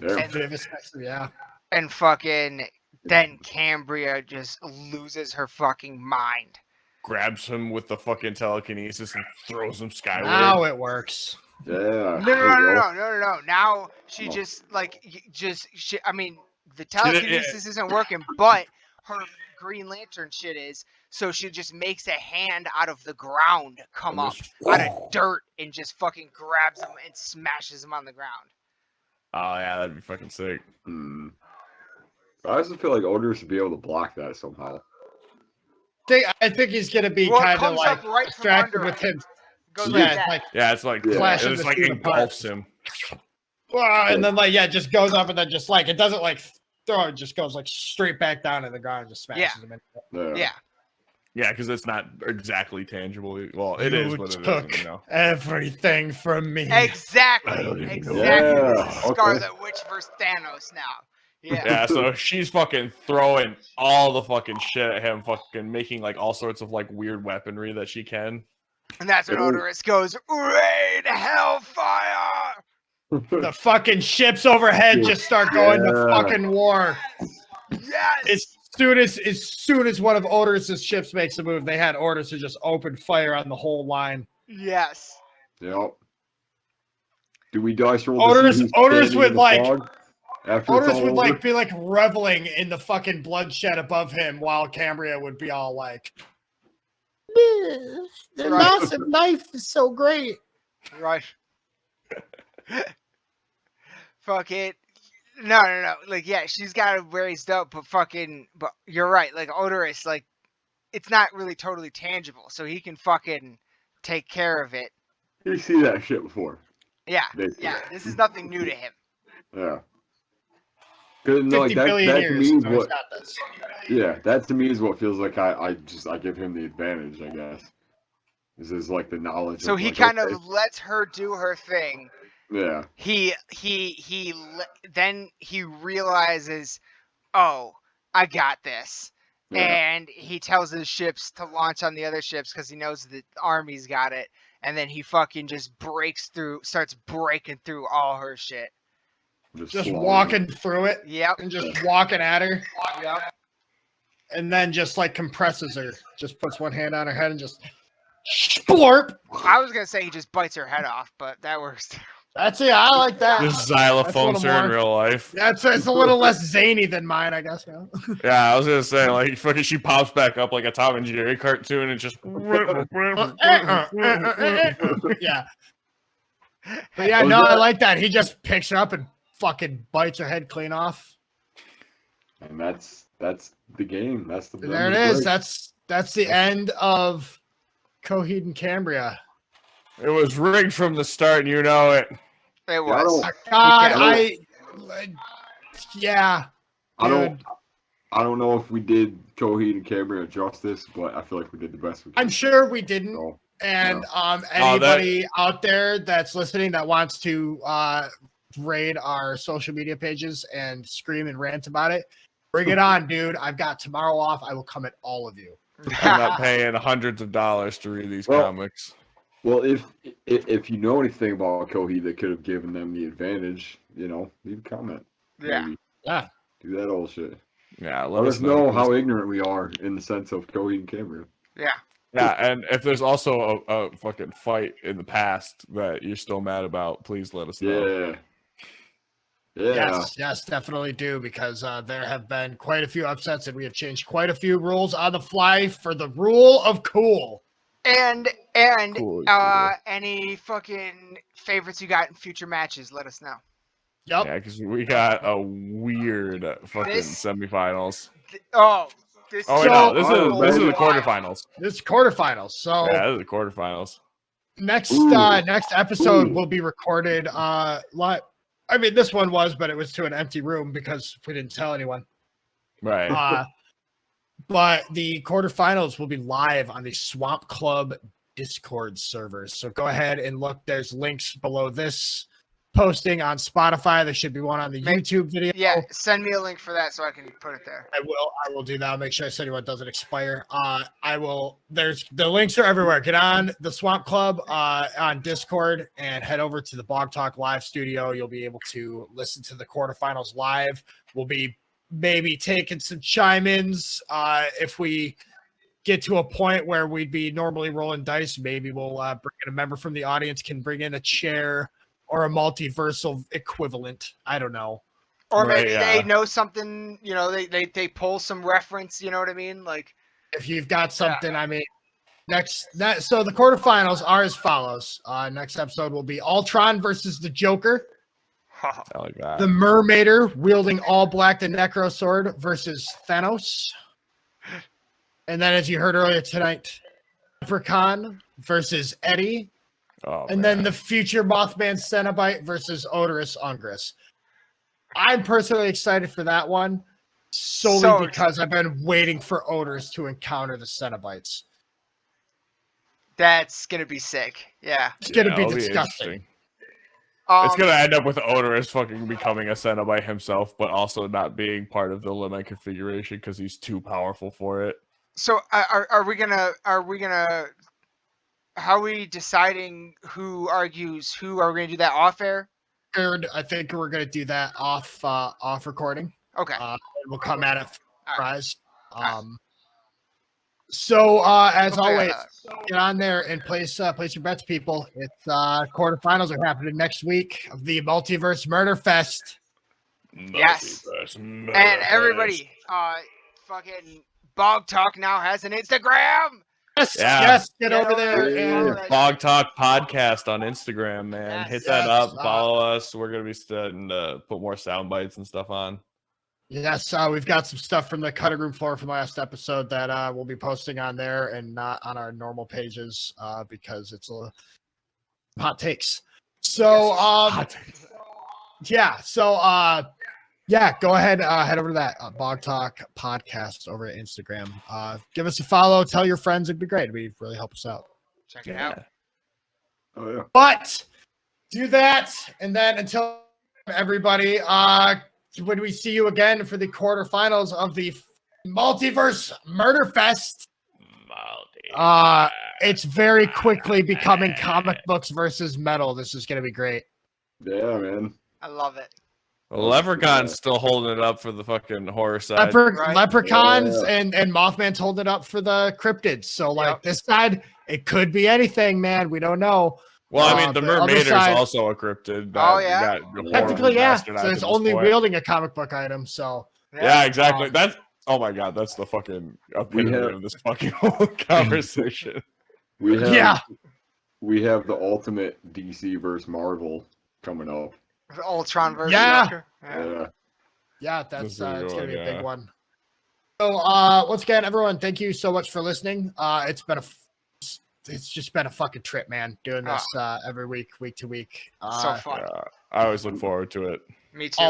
Yeah. And fucking then Cambria just loses her fucking mind. Grabs him with the fucking telekinesis and throws him skyward. Now it works. Yeah. No. Now she the telekinesis isn't working, but her Green Lantern shit is. So she just makes a hand out of the ground come up out of dirt and just fucking grabs him and smashes him on the ground. Oh yeah, that'd be fucking sick. I also feel like Odor should be able to block that somehow. I think he's gonna be kind of like right distracted with him. Goes It's like Flashing it's the like screen engulfs him. And then just goes up and then just it doesn't like throw, it just goes like straight back down to the ground and just smashes him in. Yeah, because it's not exactly tangible. Well, it is, but it took isn't, everything from me. Exactly. Yeah, This is Scarlet Witch versus Thanos now. Yeah, so she's fucking throwing all the fucking shit at him, fucking making like all sorts of like weird weaponry that she can. And that's when Odorous goes, "Rain Hellfire!" The fucking ships overhead just start going to fucking war. Yes. As soon as one of Odorous' ships makes a move, they had orders to just open fire on the whole line. Yes. Yep. Do we dice roll? Odorous would Odorous be like reveling in the fucking bloodshed above him, while Cambria would be all like, "Their massive knife is so great." Right. Fuck it. No. Like, yeah, she's got it raised up, but you're right. Like, Odorous, like, it's not really totally tangible, so he can fucking take care of it. You see that shit before. Yeah. This is nothing new to him. Yeah. No, 50 billion years. That to me is what feels like I give him the advantage, I guess. This is like the knowledge. So he kind of lets her do her thing. Yeah. Then he realizes, oh, I got this. Yeah. And he tells his ships to launch on the other ships because he knows the army's got it. And then he fucking just starts breaking through all her shit. Just walking through it. Yep. And just walking at her. Yep. And then just like compresses her. Just puts one hand on her head and just splorp. I was going to say he just bites her head off, but that works too. That's it. I like that. Just xylophones her in real life. It's a little less zany than mine, I guess. Yeah, I was gonna say, like, fucking, she pops back up like a Tom and Jerry cartoon and just. Yeah. But yeah, I like that. He just picks her up and fucking bites her head clean off. And that's the game. There it is. That's the end of Coheed and Cambria. It was rigged from the start, and you know it. It was. I don't know if we did Coheed and Cambria justice, but I feel like we did the best we could. I'm sure we didn't. So, and anybody out there that's listening that wants to raid our social media pages and scream and rant about it, bring it on, dude. I've got tomorrow off. I will come at all of you. I'm not paying hundreds of dollars to read these comics. Well, if you know anything about Coheed that could have given them the advantage, leave a comment. Yeah. Maybe. Yeah. Do that old shit. Yeah. Let us know how ignorant we are in the sense of Coheed and Cambria. Yeah. Yeah, and if there's also a fucking fight in the past that you're still mad about, please let us know. Yeah. Yes, definitely do, because there have been quite a few upsets and we have changed quite a few rules on the fly for the rule of cool. And Cool. any fucking favorites you got in future matches, let us know. Yep. Yeah, because we got a weird fucking semifinals. This is the quarterfinals. This is quarterfinals. So yeah, this is the quarterfinals. Next episode will be recorded live. I mean, this one was, but it was to an empty room because we didn't tell anyone. Right. But the quarterfinals will be live on the Swamp Club Discord servers. So go ahead and look. There's links below this posting on Spotify. There should be one on the YouTube video. Yeah, send me a link for that so I can put it there. I will do that. I'll make sure I send you what doesn't expire. I will. There's the links are everywhere. Get on the Swamp Club on Discord and head over to the Bog Talk live studio. You'll be able to listen to the quarterfinals live. We'll be maybe taking some chime-ins if we get to a point where we'd be normally rolling dice. Maybe we'll bring in a member from the audience, can bring in a chair or a multiversal equivalent. I don't know. Or maybe they know something, they pull some reference, you know what I mean? Like, if you've got something, I mean, so the quarterfinals are as follows. Next episode will be Ultron versus the Joker. Like that. The Mermaider wielding all black, the Necro Sword versus Thanos. And then, as you heard earlier tonight, Leprechaun versus Eddie. Oh, and then the future Mothman Cenobite versus Odorous Ungris. I'm personally excited for that one, solely because I've been waiting for Odorous to encounter the Cenobites. That's going to be sick. Yeah. It's going to be disgusting. It's going to end up with Odorous fucking becoming a Cenobite himself, but also not being part of the limit configuration because he's too powerful for it. So are we gonna how are we deciding who argues who? Are we gonna do that off air? I think we're gonna do that off recording. Okay. We'll come at it surprise. So as always, get on there and place your bets, people. It's quarterfinals are happening next week of the Multiverse Murderfest. Yes. And everybody, fucking Bog Talk now has an Instagram. Yes, get over there. And Bog Talk Podcast on Instagram, man. Hit that up. Follow us. We're going to be starting to put more sound bites and stuff on. Yes, we've got some stuff from the cutting room floor from last episode that we'll be posting on there and not on our normal pages because it's a hot takes. So, go ahead, head over to that Bog Talk Podcast over at Instagram. Give us a follow. Tell your friends. It'd be great. It'd really help us out. Check it out. Oh yeah. But do that, and then until everybody, when we see you again for the quarterfinals of the Multiverse Murderfest, it's very quickly becoming comic books versus metal. This is going to be great. Yeah, man. I love it. Well, Leprechaun's still holding it up for the fucking horror side. Leprechauns and Mothman's holding it up for the cryptids. So, this side, it could be anything, man. We don't know. Well, I mean, the Mermaider's also a cryptid. Technically, yeah. So it's only wielding a comic book item. So yeah, exactly. That's my god. That's the fucking epitome of this fucking whole conversation. We have the ultimate DC versus Marvel coming up. Ultron versus Joker. Yeah, that's it's gonna be a big one. So once again, everyone, thank you so much for listening. It's just been a fucking trip, man, doing this every week to week. So fun. I always look forward to it. Me too.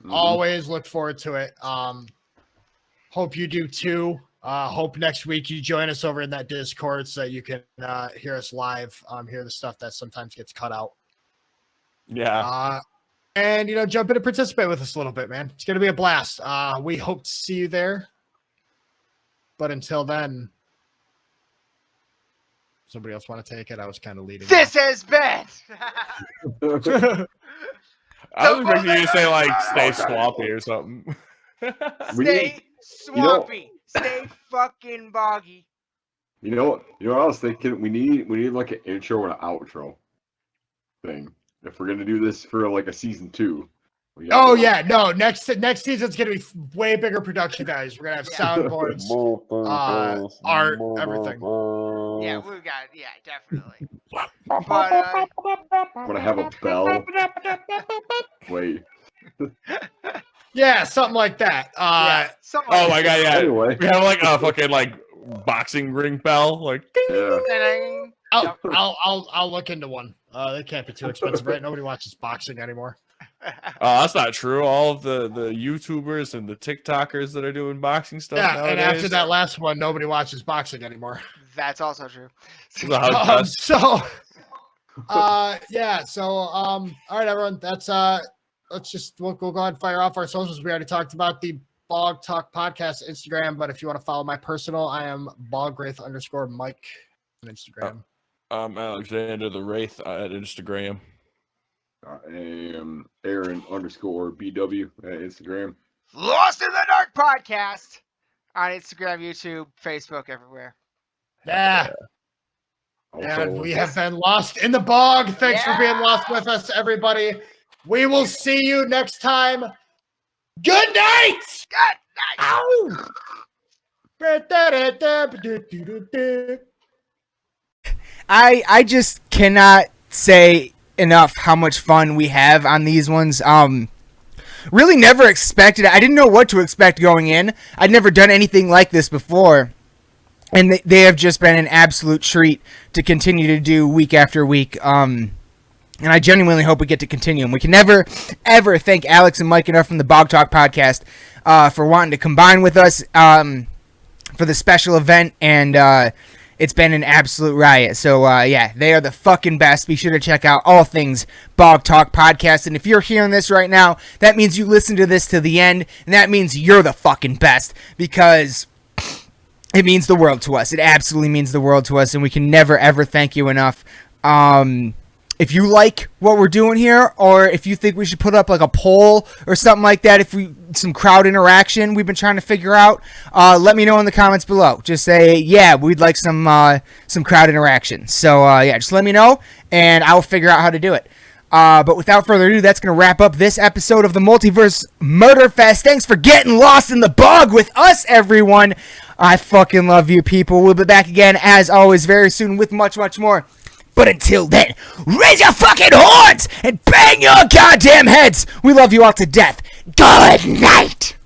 Always look forward to it. Hope you do too. Hope next week you join us over in that Discord so that you can hear us live, hear the stuff that sometimes gets cut out. Yeah. And jump in and participate with us a little bit, man. It's gonna be a blast. We hope to see you there. But until then, somebody else want to take it? I was kind of leading. This has been. I was expecting you to say stay swampy or something. Stay swampy. Stay fucking boggy. You know what I was thinking? We need like an intro and an outro thing. If we're gonna do this for a season 2. Next season's gonna be way bigger production values. We're gonna have soundboards, art, everything. Yeah, we got definitely. But I'm gonna have a bell. Wait. Yeah, something like that. My god, yeah. Anyway. We have a fucking boxing ring bell, ding. I'll look into one. They can't be too expensive, right? Nobody watches boxing anymore. That's not true. All of the YouTubers and the TikTokers that are doing boxing stuff. Yeah, nowadays. And after that last one, nobody watches boxing anymore. That's also true. So Yeah. So, all right, everyone. That's we'll go ahead and fire off our socials. We already talked about the Bog Talk podcast Instagram, but if you want to follow my personal, I am Bogwraith_Mike on Instagram. I'm Alexander the Wraith at Instagram. I am Aaron_BW at Instagram. Lost in the Dark podcast on Instagram, YouTube, Facebook, everywhere. Yeah. Also, And we have been lost in the bog. Thanks for being Yeah. lost with us, everybody. We will see you next time. Good night. Good night. I just cannot say enough how much fun we have on these ones. Really never expected it. I didn't know what to expect going in. I'd never done anything like this before. And they have just been an absolute treat to continue to do week after week. And I genuinely hope we get to continue them. We can never, ever thank Alex and Mike enough from the Bog Talk podcast for wanting to combine with us for the special event. And it's been an absolute riot. So, yeah, they are the fucking best. Be sure to check out all things Bog Talk podcast. And if you're hearing this right now, that means you listen to this to the end. And that means you're the fucking best. Because it means the world to us. It absolutely means the world to us. And we can never, ever thank you enough. If you like what we're doing here, or if you think we should put up like a poll or something like that, some crowd interaction we've been trying to figure out, let me know in the comments below. Just say, yeah, we'd like some crowd interaction. So, yeah, just let me know, and I'll figure out how to do it. But without further ado, that's going to wrap up this episode of the Multiverse Murderfest. Thanks for getting lost in the bog with us, everyone. I fucking love you, people. We'll be back again, as always, very soon with much, much more. But until then, raise your fucking horns and bang your goddamn heads. We love you all to death. Good night.